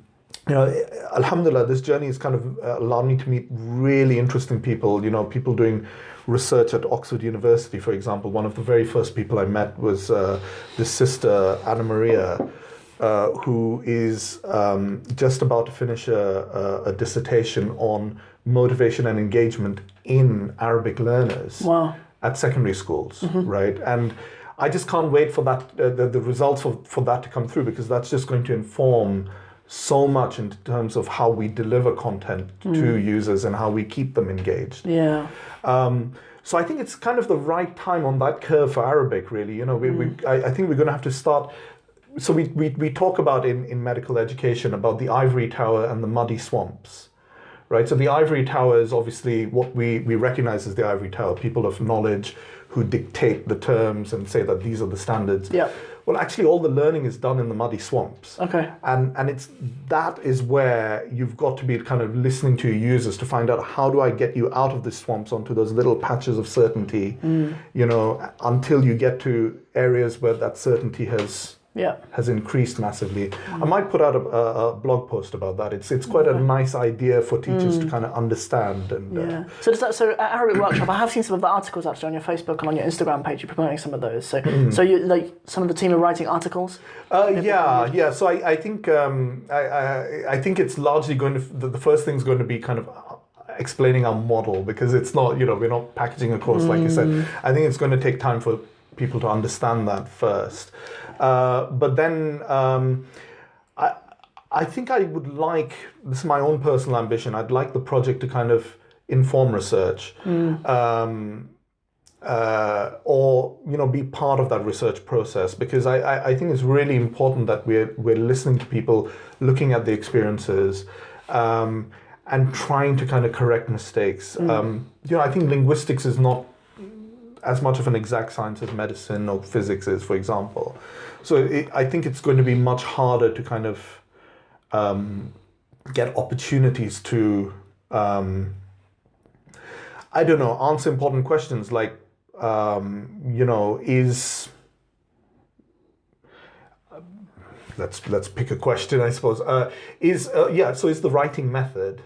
you know, alhamdulillah, this journey has kind of allowed me to meet really interesting people, you know, people doing research at Oxford University, for example. One of the very first people I met was this sister, Anna Maria, who is just about to finish a dissertation on motivation and engagement in Arabic learners at secondary schools, right? And I just can't wait for that, the results for that to come through, because that's just going to inform so much in terms of how we deliver content to users and how we keep them engaged. Yeah. So I think it's kind of the right time on that curve for Arabic, really. You know, I think we're going to have to start. So we talk about in medical education about the ivory tower and the muddy swamps, right? So the ivory tower is obviously what we recognize as the ivory tower, people of knowledge who dictate the terms and say that these are the standards. Yeah. Well, actually, all the learning is done in the muddy swamps. Okay. And that is where you've got to be kind of listening to your users to find out, how do I get you out of the swamps onto those little patches of certainty, you know, until you get to areas where that certainty has increased massively. I might put out a blog post about that. It's quite a nice idea for teachers to kind of understand. And So at Arabic Workshop, I have seen some of the articles actually on your Facebook and on your Instagram page. You're promoting some of those. So you, like, some of the team are writing articles. Yeah. So I think I think it's largely going to, the first thing's going to be kind of explaining our model, because it's not, you know, we're not packaging a course like you said. I think it's going to take time for people to understand that first. But then I think I would like, this is my own personal ambition, I'd like the project to kind of inform research, or, you know, be part of that research process, because I think it's really important that we're listening to people, looking at the experiences, and trying to kind of correct mistakes. You know, I think linguistics is not as much of an exact science as medicine or physics is, for example. So I think it's going to be much harder to kind of get opportunities to, I don't know, answer important questions like, you know, let's pick a question, I suppose. So is the writing method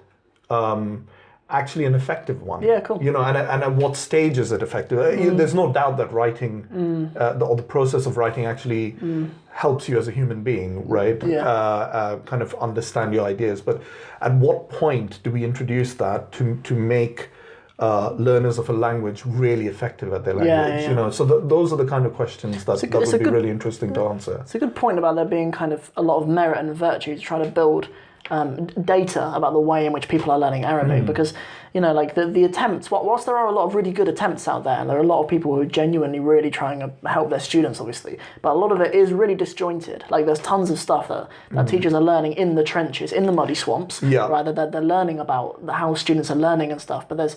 actually an effective one? Yeah, cool. You know, and at what stage is it effective? There's no doubt that writing, or the process of writing actually helps you as a human being, right? Yeah. Kind of understand your ideas. But at what point do we introduce that to make learners of a language really effective at their language? You know, so those are the kind of questions that would be really interesting to answer. It's a good point about there being kind of a lot of merit and virtue to try to build data about the way in which people are learning Arabic, because, you know, like the attempts, whilst there are a lot of really good attempts out there, and there are a lot of people who are genuinely really trying to help their students, obviously, but a lot of it is really disjointed. Like, there's tons of stuff that teachers are learning in the trenches, in the muddy swamps, right? That they're learning about how students are learning and stuff, but there's,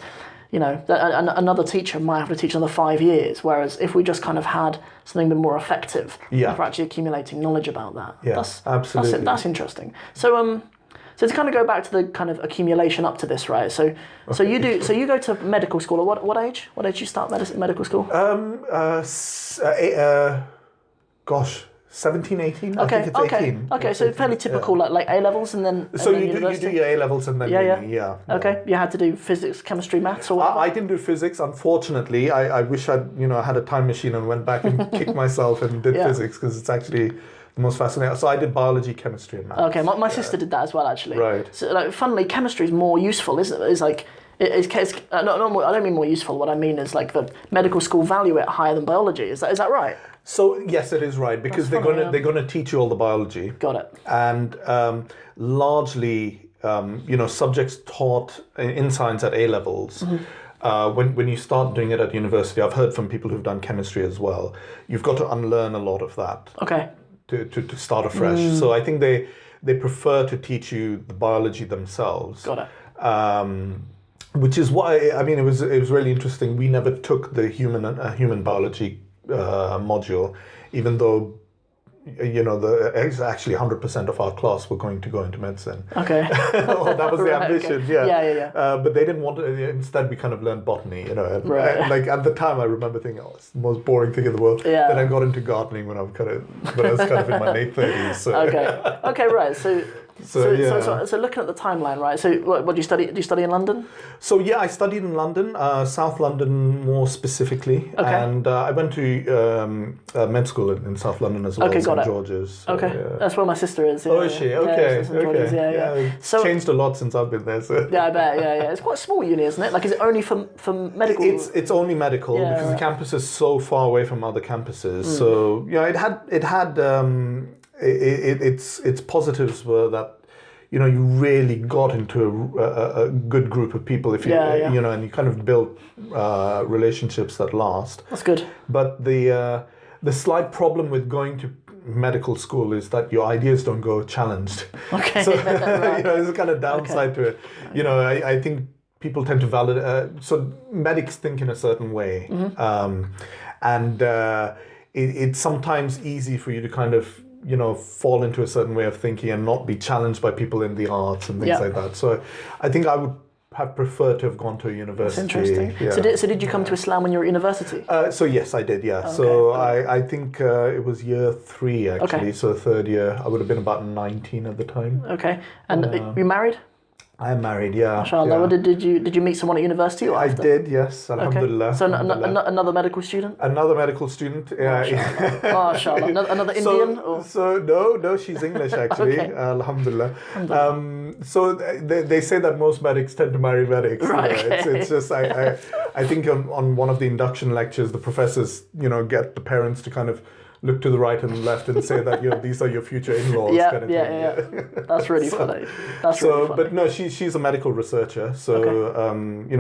you know, another teacher might have to teach another 5 years, whereas if we just kind of had something a bit more effective for actually accumulating knowledge about that. Absolutely. That's interesting. So to kind of go back to the kind of accumulation up to this, right? So you go to medical school. Or what age? What age you start medical school? 17, 18. I think it's 18. Okay, so fairly typical, like A levels and then. So and then you do your A levels and then uni. Okay, you had to do physics, chemistry, maths, or whatever. I didn't do physics, unfortunately. I wish I had a time machine and went back and kicked myself and did physics, because it's actually the most fascinating. So I did biology, chemistry, and maths. Okay, my sister did that as well, actually. Right. So, like, funnily, chemistry is more useful, isn't it? It's like I don't mean more useful. What I mean is like the medical school value it higher than biology. Is that right? So yes, it is right, because they're gonna teach you all the biology. Got it. And largely, subjects taught in science at A levels. When you start doing it at university, I've heard from people who've done chemistry as well, you've got to unlearn a lot of that. Okay. To start afresh. So I think they prefer to teach you the biology themselves. Got it. Which is why, it was really interesting. We never took the human biology module, even though it's actually 100% of our class were going to go into medicine. Okay. That was the ambition. Okay. Yeah. But they didn't want to. Instead, we kind of learned botany. Right. Like at the time, I remember thinking, "Oh, it's the most boring thing in the world." Yeah. Then I got into gardening when I was kind of in my late 30s. So. Okay. Right. So looking at the timeline, right? So what do you study? Do you study in London? So yeah, I studied in London, South London more specifically, and I went to med school in South London as well, St George's. So, that's where my sister is. Yeah, is she? Okay, It's So changed a lot since I've been there. So. Yeah, I bet. Yeah. It's quite a small uni, isn't it? Like, is it only for medical? It's only medical because the campus is so far away from other campuses. So it had its positives were that you really got into a good group of people if you and you kind of built relationships that last. That's good. But the slight problem with going to medical school is that your ideas don't go challenged. Okay. So there's a kind of downside to it. I think people tend to validate. So medics think in a certain way, and it's sometimes easy for you to kind of fall into a certain way of thinking and not be challenged by people in the arts and things like that. So I think I would have preferred to have gone to a university. That's interesting. Yeah. So did you come to Islam when you were at university? So yes, I did, yeah. Okay. So I think it was year 3 actually, so third year. I would have been about 19 at the time. Okay. And are you married? I am married, yeah. MashaAllah. Yeah. Did you meet someone at university or after? I did, yes. Alhamdulillah. Okay. So another medical student? Another medical student, yeah. MashaAllah. Another Indian? So no, she's English actually. Alhamdulillah. So they say that most medics tend to marry medics. Right. It's just I think on one of the induction lectures, the professors get the parents to kind of look to the right and left and say that these are your future in-laws. Kind of thing. That's really funny. That's really funny. But no, she's a medical researcher, so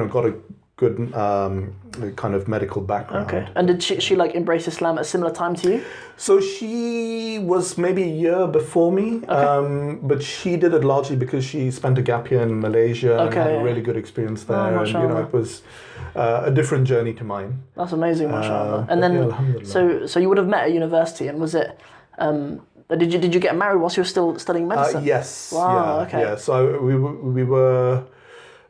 got a good kind of medical background. Okay. And did she like embrace Islam at a similar time to you? So she was maybe a year before me, but she did it largely because she spent a gap year in Malaysia and had a really good experience there. And it was a different journey to mine. That's amazing, mashallah. And then, so you would have met at university, and was it? Did you get married whilst you were still studying medicine? Yes. Wow. Yeah, yeah. So we were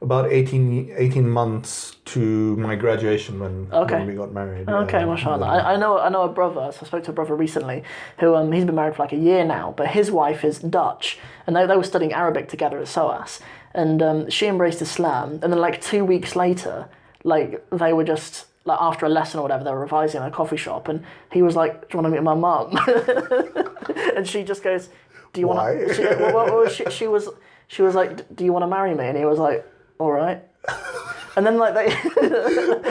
about 18 months to my graduation when we got married. Okay, mashallah. I know a brother, so I spoke to a brother recently, who he's been married for like a year now, but his wife is Dutch, and they were studying Arabic together at SOAS, and she embraced Islam, and then like 2 weeks later, like they were just, like after a lesson or whatever, they were revising in a coffee shop, and he was like, "Do you want to meet my mum?" And she just goes, "Do you want to?" She was like, "Do you want to marry me?" And he was like, "All right." And then like they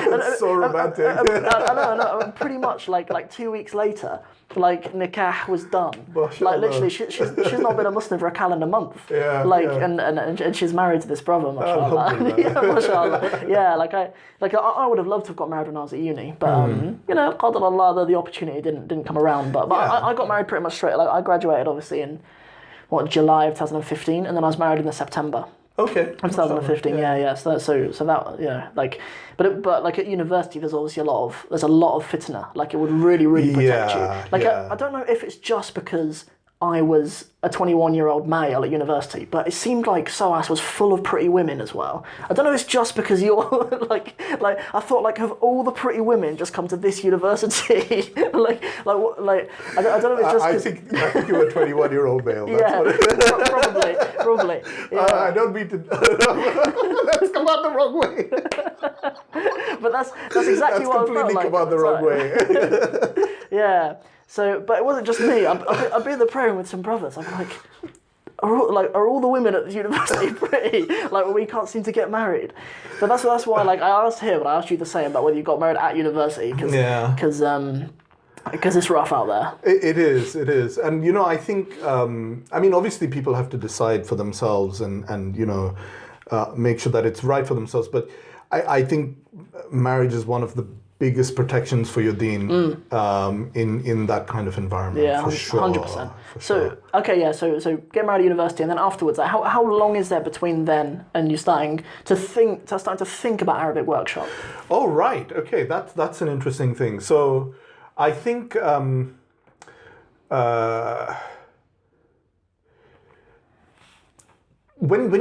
That's so romantic. I know, pretty much like 2 weeks later, like nikah was done. Like literally, she's not been a Muslim for a calendar month. Yeah. And she's married to this brother, mashallah. Yeah, mashallah. Yeah, I would have loved to have got married when I was at uni, but qadar Allah, the opportunity didn't come around. But I got married pretty much straight. Like I graduated obviously in July of 2015, and then I was married in September. Okay. In 2015, yeah. So that, but like at university, there's obviously a lot of fitna. Like it would really protect you. Like I don't know if it's just because I was a 21-year-old male at university, but it seemed like SOAS was full of pretty women as well. I don't know if it's just because you're like I thought like have all the pretty women just come to this university? I don't know if it's just I think you were a 21-year-old male. That's probably. Yeah. I don't mean to. That's come out the wrong way. But that's exactly what I felt like. That's completely come out the wrong way. Yeah. So, but it wasn't just me. I'd be in the prayer room with some brothers. I'm like, are all the women at the university pretty? Like, we can't seem to get married. But that's why, like, I asked him, and I asked you the same about whether you got married at university, because it's rough out there. It is. And, I think, obviously people have to decide for themselves and make sure that it's right for themselves. But I think marriage is one of the biggest protections for your deen in that kind of environment. Yeah, for sure. 100%. Sure. So get married at university, and then afterwards, like, how long is there between then and you starting to think about Arabic workshop? Oh, right. Okay, that's an interesting thing. So I think when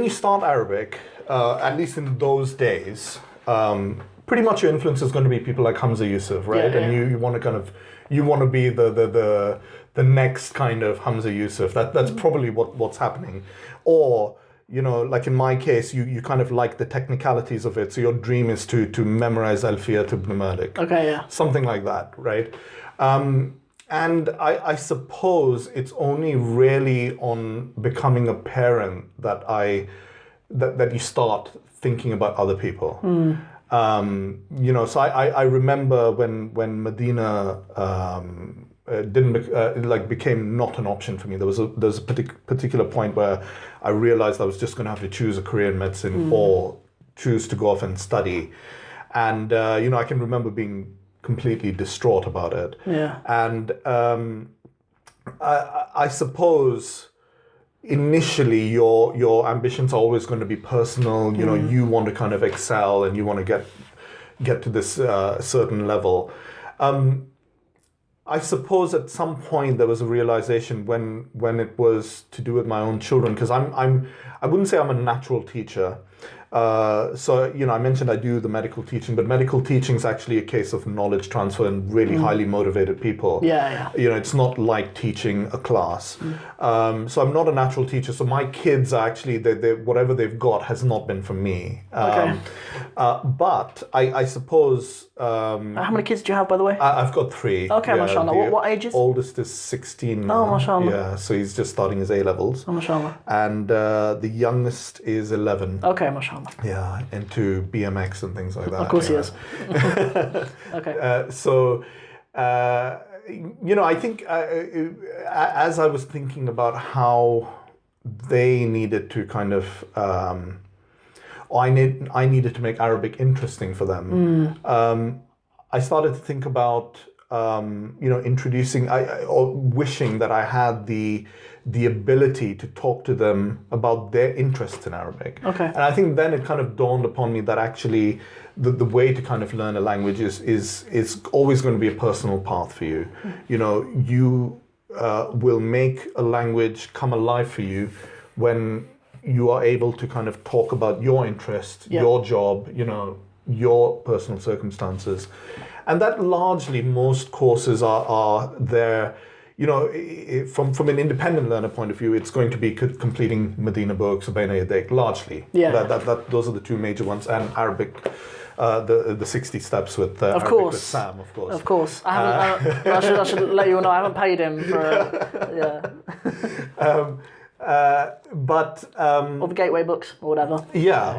you start Arabic, at least in those days, pretty much your influence is going to be people like Hamza Yusuf, right? Yeah, and you want to be the next kind of Hamza Yusuf. That's probably what's happening. Or, like in my case, you kind of like the technicalities of it. So your dream is to memorize Alfiyat ibn Malik. Okay, yeah. Something like that, right? And I suppose it's only really on becoming a parent that that you start thinking about other people. So I remember when Medina became not an option for me. There was a particular point where I realized I was just going to have to choose a career in medicine or choose to go off and study. And I can remember being completely distraught about it. Yeah. And I suppose initially your ambitions are always going to be personal. You want to kind of excel and you want to get to this certain level. I suppose at some point there was a realization when it was to do with my own children, because I wouldn't say I'm a natural teacher. So I mentioned I do the medical teaching, but medical teaching is actually a case of knowledge transfer and really highly motivated people. Yeah. It's not like teaching a class. So I'm not a natural teacher. So my kids are actually, they whatever they've got has not been from me. Okay. But I suppose... how many kids do you have, by the way? I've got 3. Okay, mashallah. What ages? Oldest is 16 now. Oh, mashallah. Yeah, so he's just starting his A-levels. Oh, mashallah. And the youngest is 11. Okay, mashallah. Yeah, into BMX and things like that. Of course he is. Okay. I think as I was thinking about how they needed to kind of, I needed to make Arabic interesting for them. I started to think about, introducing, or wishing that I had the ability to talk to them about their interests in Arabic. Okay. And I think then it kind of dawned upon me that actually the way to kind of learn a language is always going to be a personal path for you. You will make a language come alive for you when you are able to kind of talk about your interest, your job, your personal circumstances. And that largely most courses are there. From an independent learner point of view, it's going to be completing Medina books or Baina Yadayk, largely. Yeah. Those are the 2 major ones, and Arabic, the 60 steps with Arabic with Sam, of course. Of course. I should let you know, I haven't paid him for or the gateway books or whatever.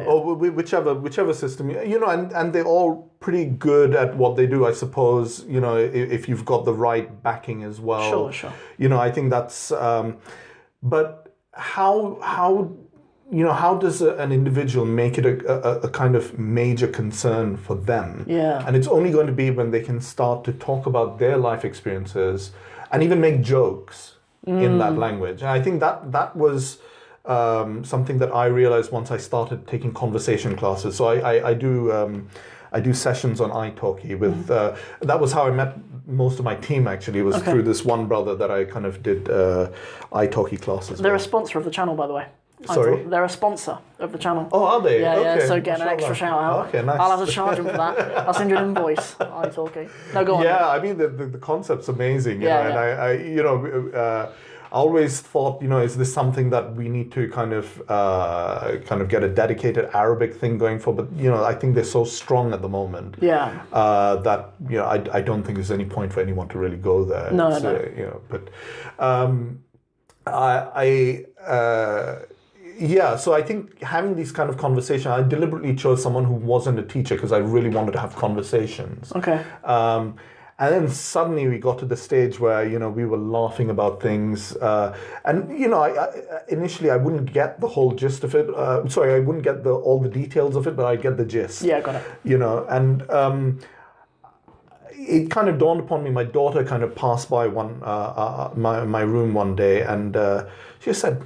Or whichever system, and they're all pretty good at what they do, I suppose, if you've got the right backing as well. Sure. I think that's, but how does an individual make it a kind of major concern for them? Yeah. And it's only going to be when they can start to talk about their life experiences and even make jokes in that language. And I think that was something that I realized once I started taking conversation classes. So I do sessions on italki with. That was how I met most of my team. Actually, it was through this one brother that I kind of did italki classes. They're a sponsor of the channel, by the way. Sorry? They're a sponsor of the channel. Oh, are they? Yeah, okay. so get an extra shout out. Okay, nice. I'll have to charge them for that. I'll send you an invoice. italki. No, go on. Yeah, I mean the concept's amazing. Yeah. And I always thought, is this something that we need to kind of get a dedicated Arabic thing going for? But I think they're so strong at the moment. Yeah. That I don't think there's any point for anyone to really go there. No. But Yeah, so I think having these kind of conversations, I deliberately chose someone who wasn't a teacher because I really wanted to have conversations. Okay. And then suddenly we got to the stage where, we were laughing about things. And, initially I wouldn't get the whole gist of it. Sorry, I wouldn't get all the details of it, but I get the gist. Yeah, got it. And it kind of dawned upon me. My daughter kind of passed by my room one day, and she said,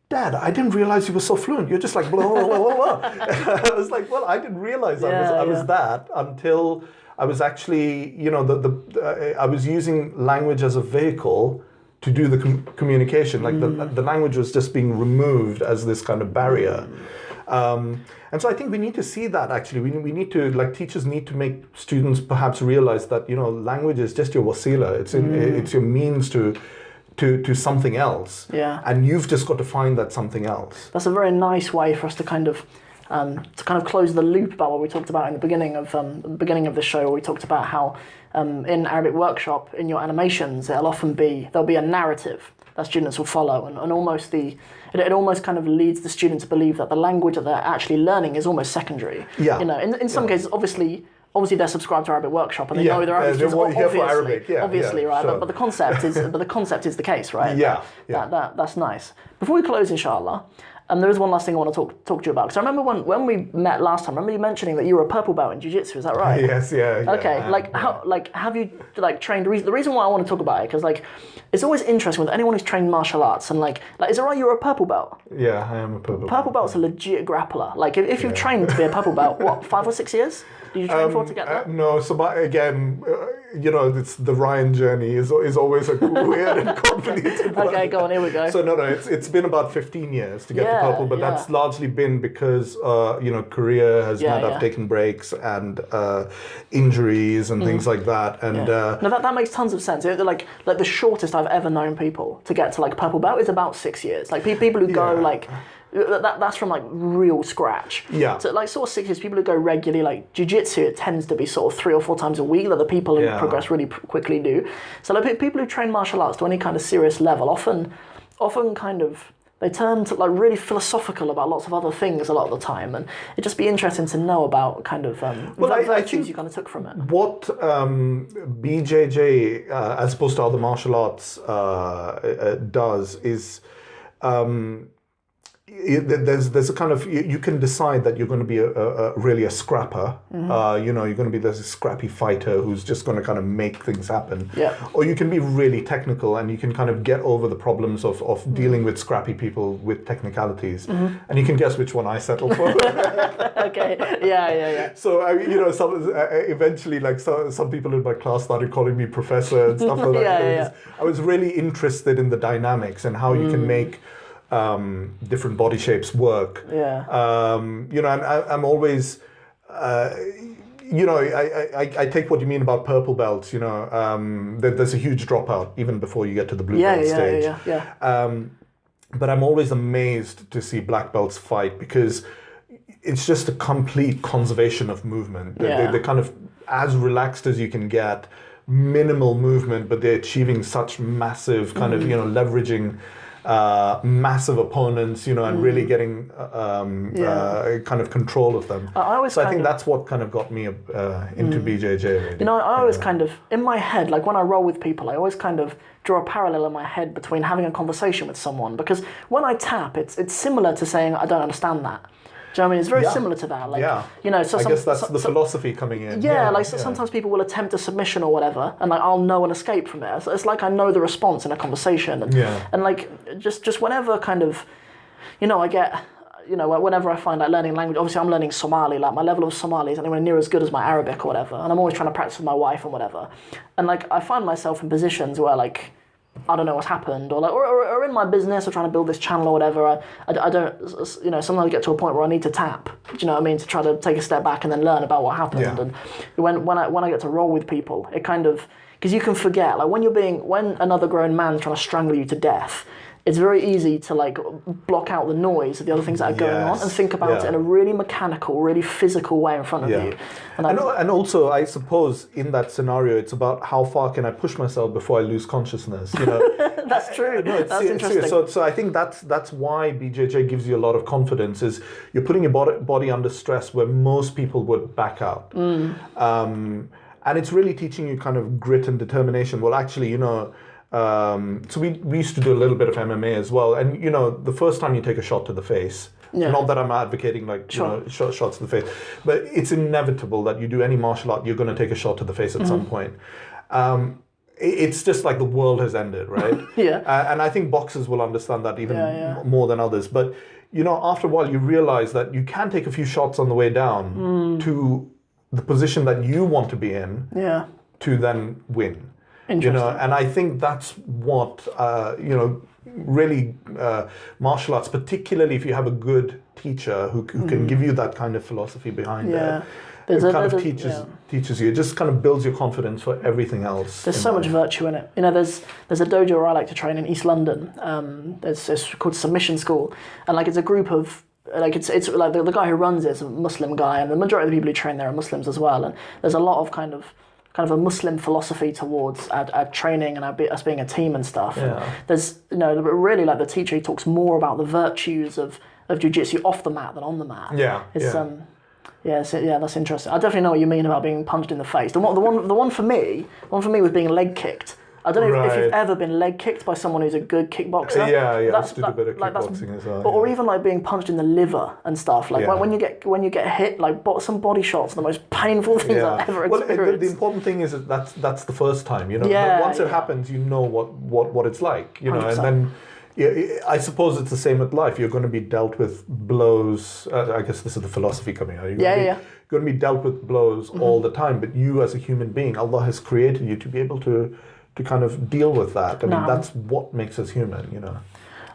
"Dad, I didn't realize you were so fluent. You're just like blah blah blah blah blah." I was like, "Well, I didn't realize I was that until I was actually, I was using language as a vehicle to do the communication. Like the language was just being removed as this kind of barrier." And so I think we need to see that actually. We need to, like, teachers need to make students perhaps realize that, language is just your wasila. It's your means to something else. Yeah. And you've just got to find that something else. That's a very nice way for us to kind of close the loop about what we talked about in the beginning of the show, where we talked about how in Arabic workshop, in your animations, there'll be a narrative that students will follow, and almost it almost kind of leads the student to believe that the language that they're actually learning is almost secondary. Yeah. In some cases, obviously they're subscribed to Arabic workshop and they know their Arabic is obviously right. Sure. But the concept is the case, right? Yeah. That's nice. Before we close, inshallah, there is one last thing I want to talk to you about, because I remember when we met last time. Remember you mentioning that you were a purple belt in jiu-jitsu? Is that right? Yes. Yeah. Okay. How have you trained? The reason why I want to talk about it, because it's always interesting with anyone who's trained martial arts, and is it right you're a purple belt? Yeah, I am a purple belt. Purple belt's a legit grappler. If you've trained to be a purple belt, what, 5 or 6 years? Did you train for to get that? No. So it's the Ryan journey is always a weird and complicated one. Okay, go on. Here we go. So it's been about 15 years to get to purple, but that's largely been because career has I've taken breaks and injuries and things like that. And no, that makes tons of sense. Like the shortest I've ever known people to get to purple belt is about 6 years. Like people who go that's from real scratch. Yeah. So sort of 6 years. People who go regularly, jiu-jitsu, it tends to be sort of 3 or 4 times a week that the people who progress really quickly do. So people who train martial arts to any kind of serious level often kind of, they turn to really philosophical about lots of other things a lot of the time, and it'd just be interesting to know about kind I think you kind of took from it. What BJJ, as opposed to other martial arts, does is there's a kind of, you can decide that you're going to be really a scrapper. You're going to be this scrappy fighter who's just going to kind of make things happen. Yeah. Or you can be really technical and you can kind of get over the problems of dealing with scrappy people with technicalities. And you can guess which one I settled for. Okay. Yeah. So eventually, some people in my class started calling me professor and stuff like that. I was really interested in the dynamics and how you can make different body shapes work. Yeah. And I'm always, I take what you mean about purple belts. There's a huge dropout even before you get to the blue belt stage. Yeah. But I'm always amazed to see black belts fight, because it's just a complete conservation of movement. They're kind of as relaxed as you can get, minimal movement, but they're achieving such massive kind of leveraging massive opponents, and really getting kind of control of them. I think that's what kind of got me into BJJ. Really. I always kind of, in my head, when I roll with people, I always kind of draw a parallel in my head between having a conversation with someone, because when I tap, it's similar to saying, I don't understand that. Do you know what I mean? It's very similar to that. So I guess that's the philosophy coming in. Sometimes people will attempt a submission or whatever, and I'll know an escape from it. It's like I know the response in a conversation, and just whenever kind of, I get, whenever I find learning language. Obviously, I'm learning Somali. My level of Somali is anywhere near as good as my Arabic or whatever, and I'm always trying to practice with my wife and whatever. And I find myself in positions where I don't know what's happened, or in my business, or trying to build this channel or whatever. I don't, sometimes I get to a point where I need to tap. Do you know what I mean? To try to take a step back and then learn about what happened. Yeah. And when I get to roll with people, it kind of, because you can forget, when another grown man's trying to strangle you to death, it's very easy to like block out the noise of the other things that are going on and think about it in a really mechanical, really physical way in front of you. And also, I suppose in that scenario, it's about how far can I push myself before I lose consciousness. You know, that's true. No, that's interesting. So I think that's why BJJ gives you a lot of confidence. Is you're putting your body under stress where most people would back out. And it's really teaching you kind of grit and determination. Well, actually, you know. So we used to do a little bit of MMA as well, and you know, the first time you take a shot to the face, not that I'm advocating like you know shots to the face, but it's inevitable that you do any martial art, you're going to take a shot to the face at some point. It's just like the world has ended, right? And I think boxers will understand that even more than others. But you know, after a while, you realize that you can take a few shots on the way down to the position that you want to be in, to then win. You know, and I think that's what you know, really martial arts, particularly if you have a good teacher who can give you that kind of philosophy behind it. It kind of teaches you. It just kind of builds your confidence for everything else. There's so much virtue in it. You know, there's a dojo where I like to train in East London. It's called Submission School, and like it's a group of like it's like the guy who runs it is a Muslim guy, and the majority of the people who train there are Muslims as well. And there's a lot of kind of a Muslim philosophy towards our training and us being a team and stuff. And there's, you know, really like the teacher, he talks more about the virtues of jiu-jitsu off the mat than on the mat. That's interesting. I definitely know what you mean about being punched in the face. The one for me was being leg kicked. I don't know if you've ever been leg kicked by someone who's a good kickboxer. I used to do a bit of kickboxing as well. Or even like being punched in the liver and stuff. Like when you get hit, like some body shots are the most painful things I've ever experienced. Well, the important thing is that's the first time, you know. But once it happens, you know what it's like, you know, 100%. And then I suppose it's the same with life. You're going to be dealt with blows. I guess this is the philosophy coming out. You're going to be dealt with blows all the time. But you, as a human being, Allah has created you to be able to kind of deal with that. I mean, that's what makes us human, you know.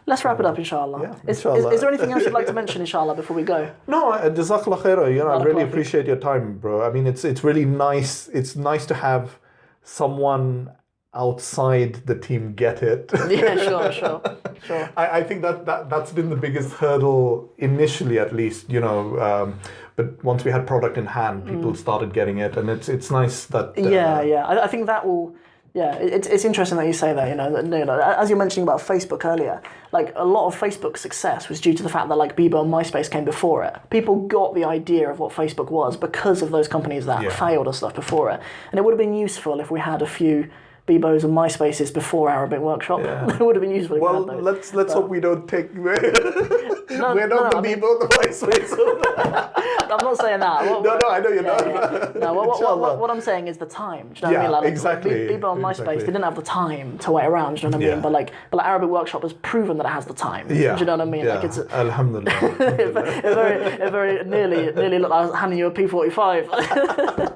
Let's wrap it up, inshallah. Is there anything else you'd like to mention, inshallah, before we go? No, Jazakallah khairah. You know, I really appreciate your time, bro. I mean, it's really nice. It's nice to have someone outside the team get it. Sure. I think that's been the biggest hurdle initially, at least, you know. But once we had product in hand, people started getting it, and it's nice that. I think that will. Yeah, it's interesting that you say that, you know, as you're mentioning about Facebook earlier, like a lot of Facebook's success was due to the fact that like Bebo and MySpace came before it. People got the idea of what Facebook was because of those companies that failed and stuff before it. And it would have been useful if we had a few Bebos and MySpaces before Arabic Workshop. It would have been useful if we had those. Let's hope we don't take... We're not the Bebo, the MySpace. I'm not saying that. I know you're not. No, what I'm saying is the time. Do you know what I mean? Like, exactly. Bebo and MySpace, they didn't have the time to wait around. Do you know what I mean? But like Arabic Workshop has proven that it has the time. Do you know what I mean? Like it's Alhamdulillah. it very nearly looked like I was handing you a P45.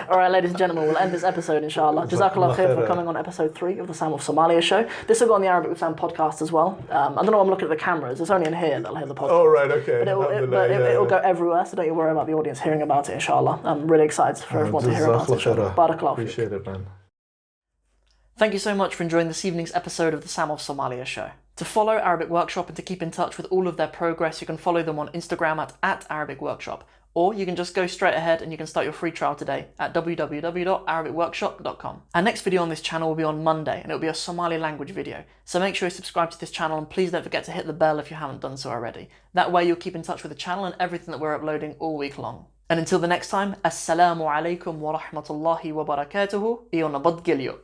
All right, ladies and gentlemen, we'll end this episode, inshallah. Jazakallah khair for coming on episode 3 of the Sam of Somalia show. This will go on the Arabic with Sam podcast as well. I don't know why I'm looking at the cameras. It's only in here that'll hear the podcast. Oh, right, okay. But it'll go everywhere, so don't you worry about the audience hearing about it, inshallah. I'm really excited for everyone to hear about it. Barakallah. Appreciate it, man. Thank you so much for enjoying this evening's episode of the Sam of Somalia show. To follow Arabic Workshop and to keep in touch with all of their progress, you can follow them on Instagram at Arabic Workshop. Or you can just go straight ahead and you can start your free trial today at www.arabicworkshop.com. Our next video on this channel will be on Monday, and it will be a Somali language video. So make sure you subscribe to this channel, and please don't forget to hit the bell if you haven't done so already. That way you'll keep in touch with the channel and everything that we're uploading all week long. And until the next time, Assalamu alaikum wa rahmatullahi wa barakatuhu. Iyo nabad gilyo.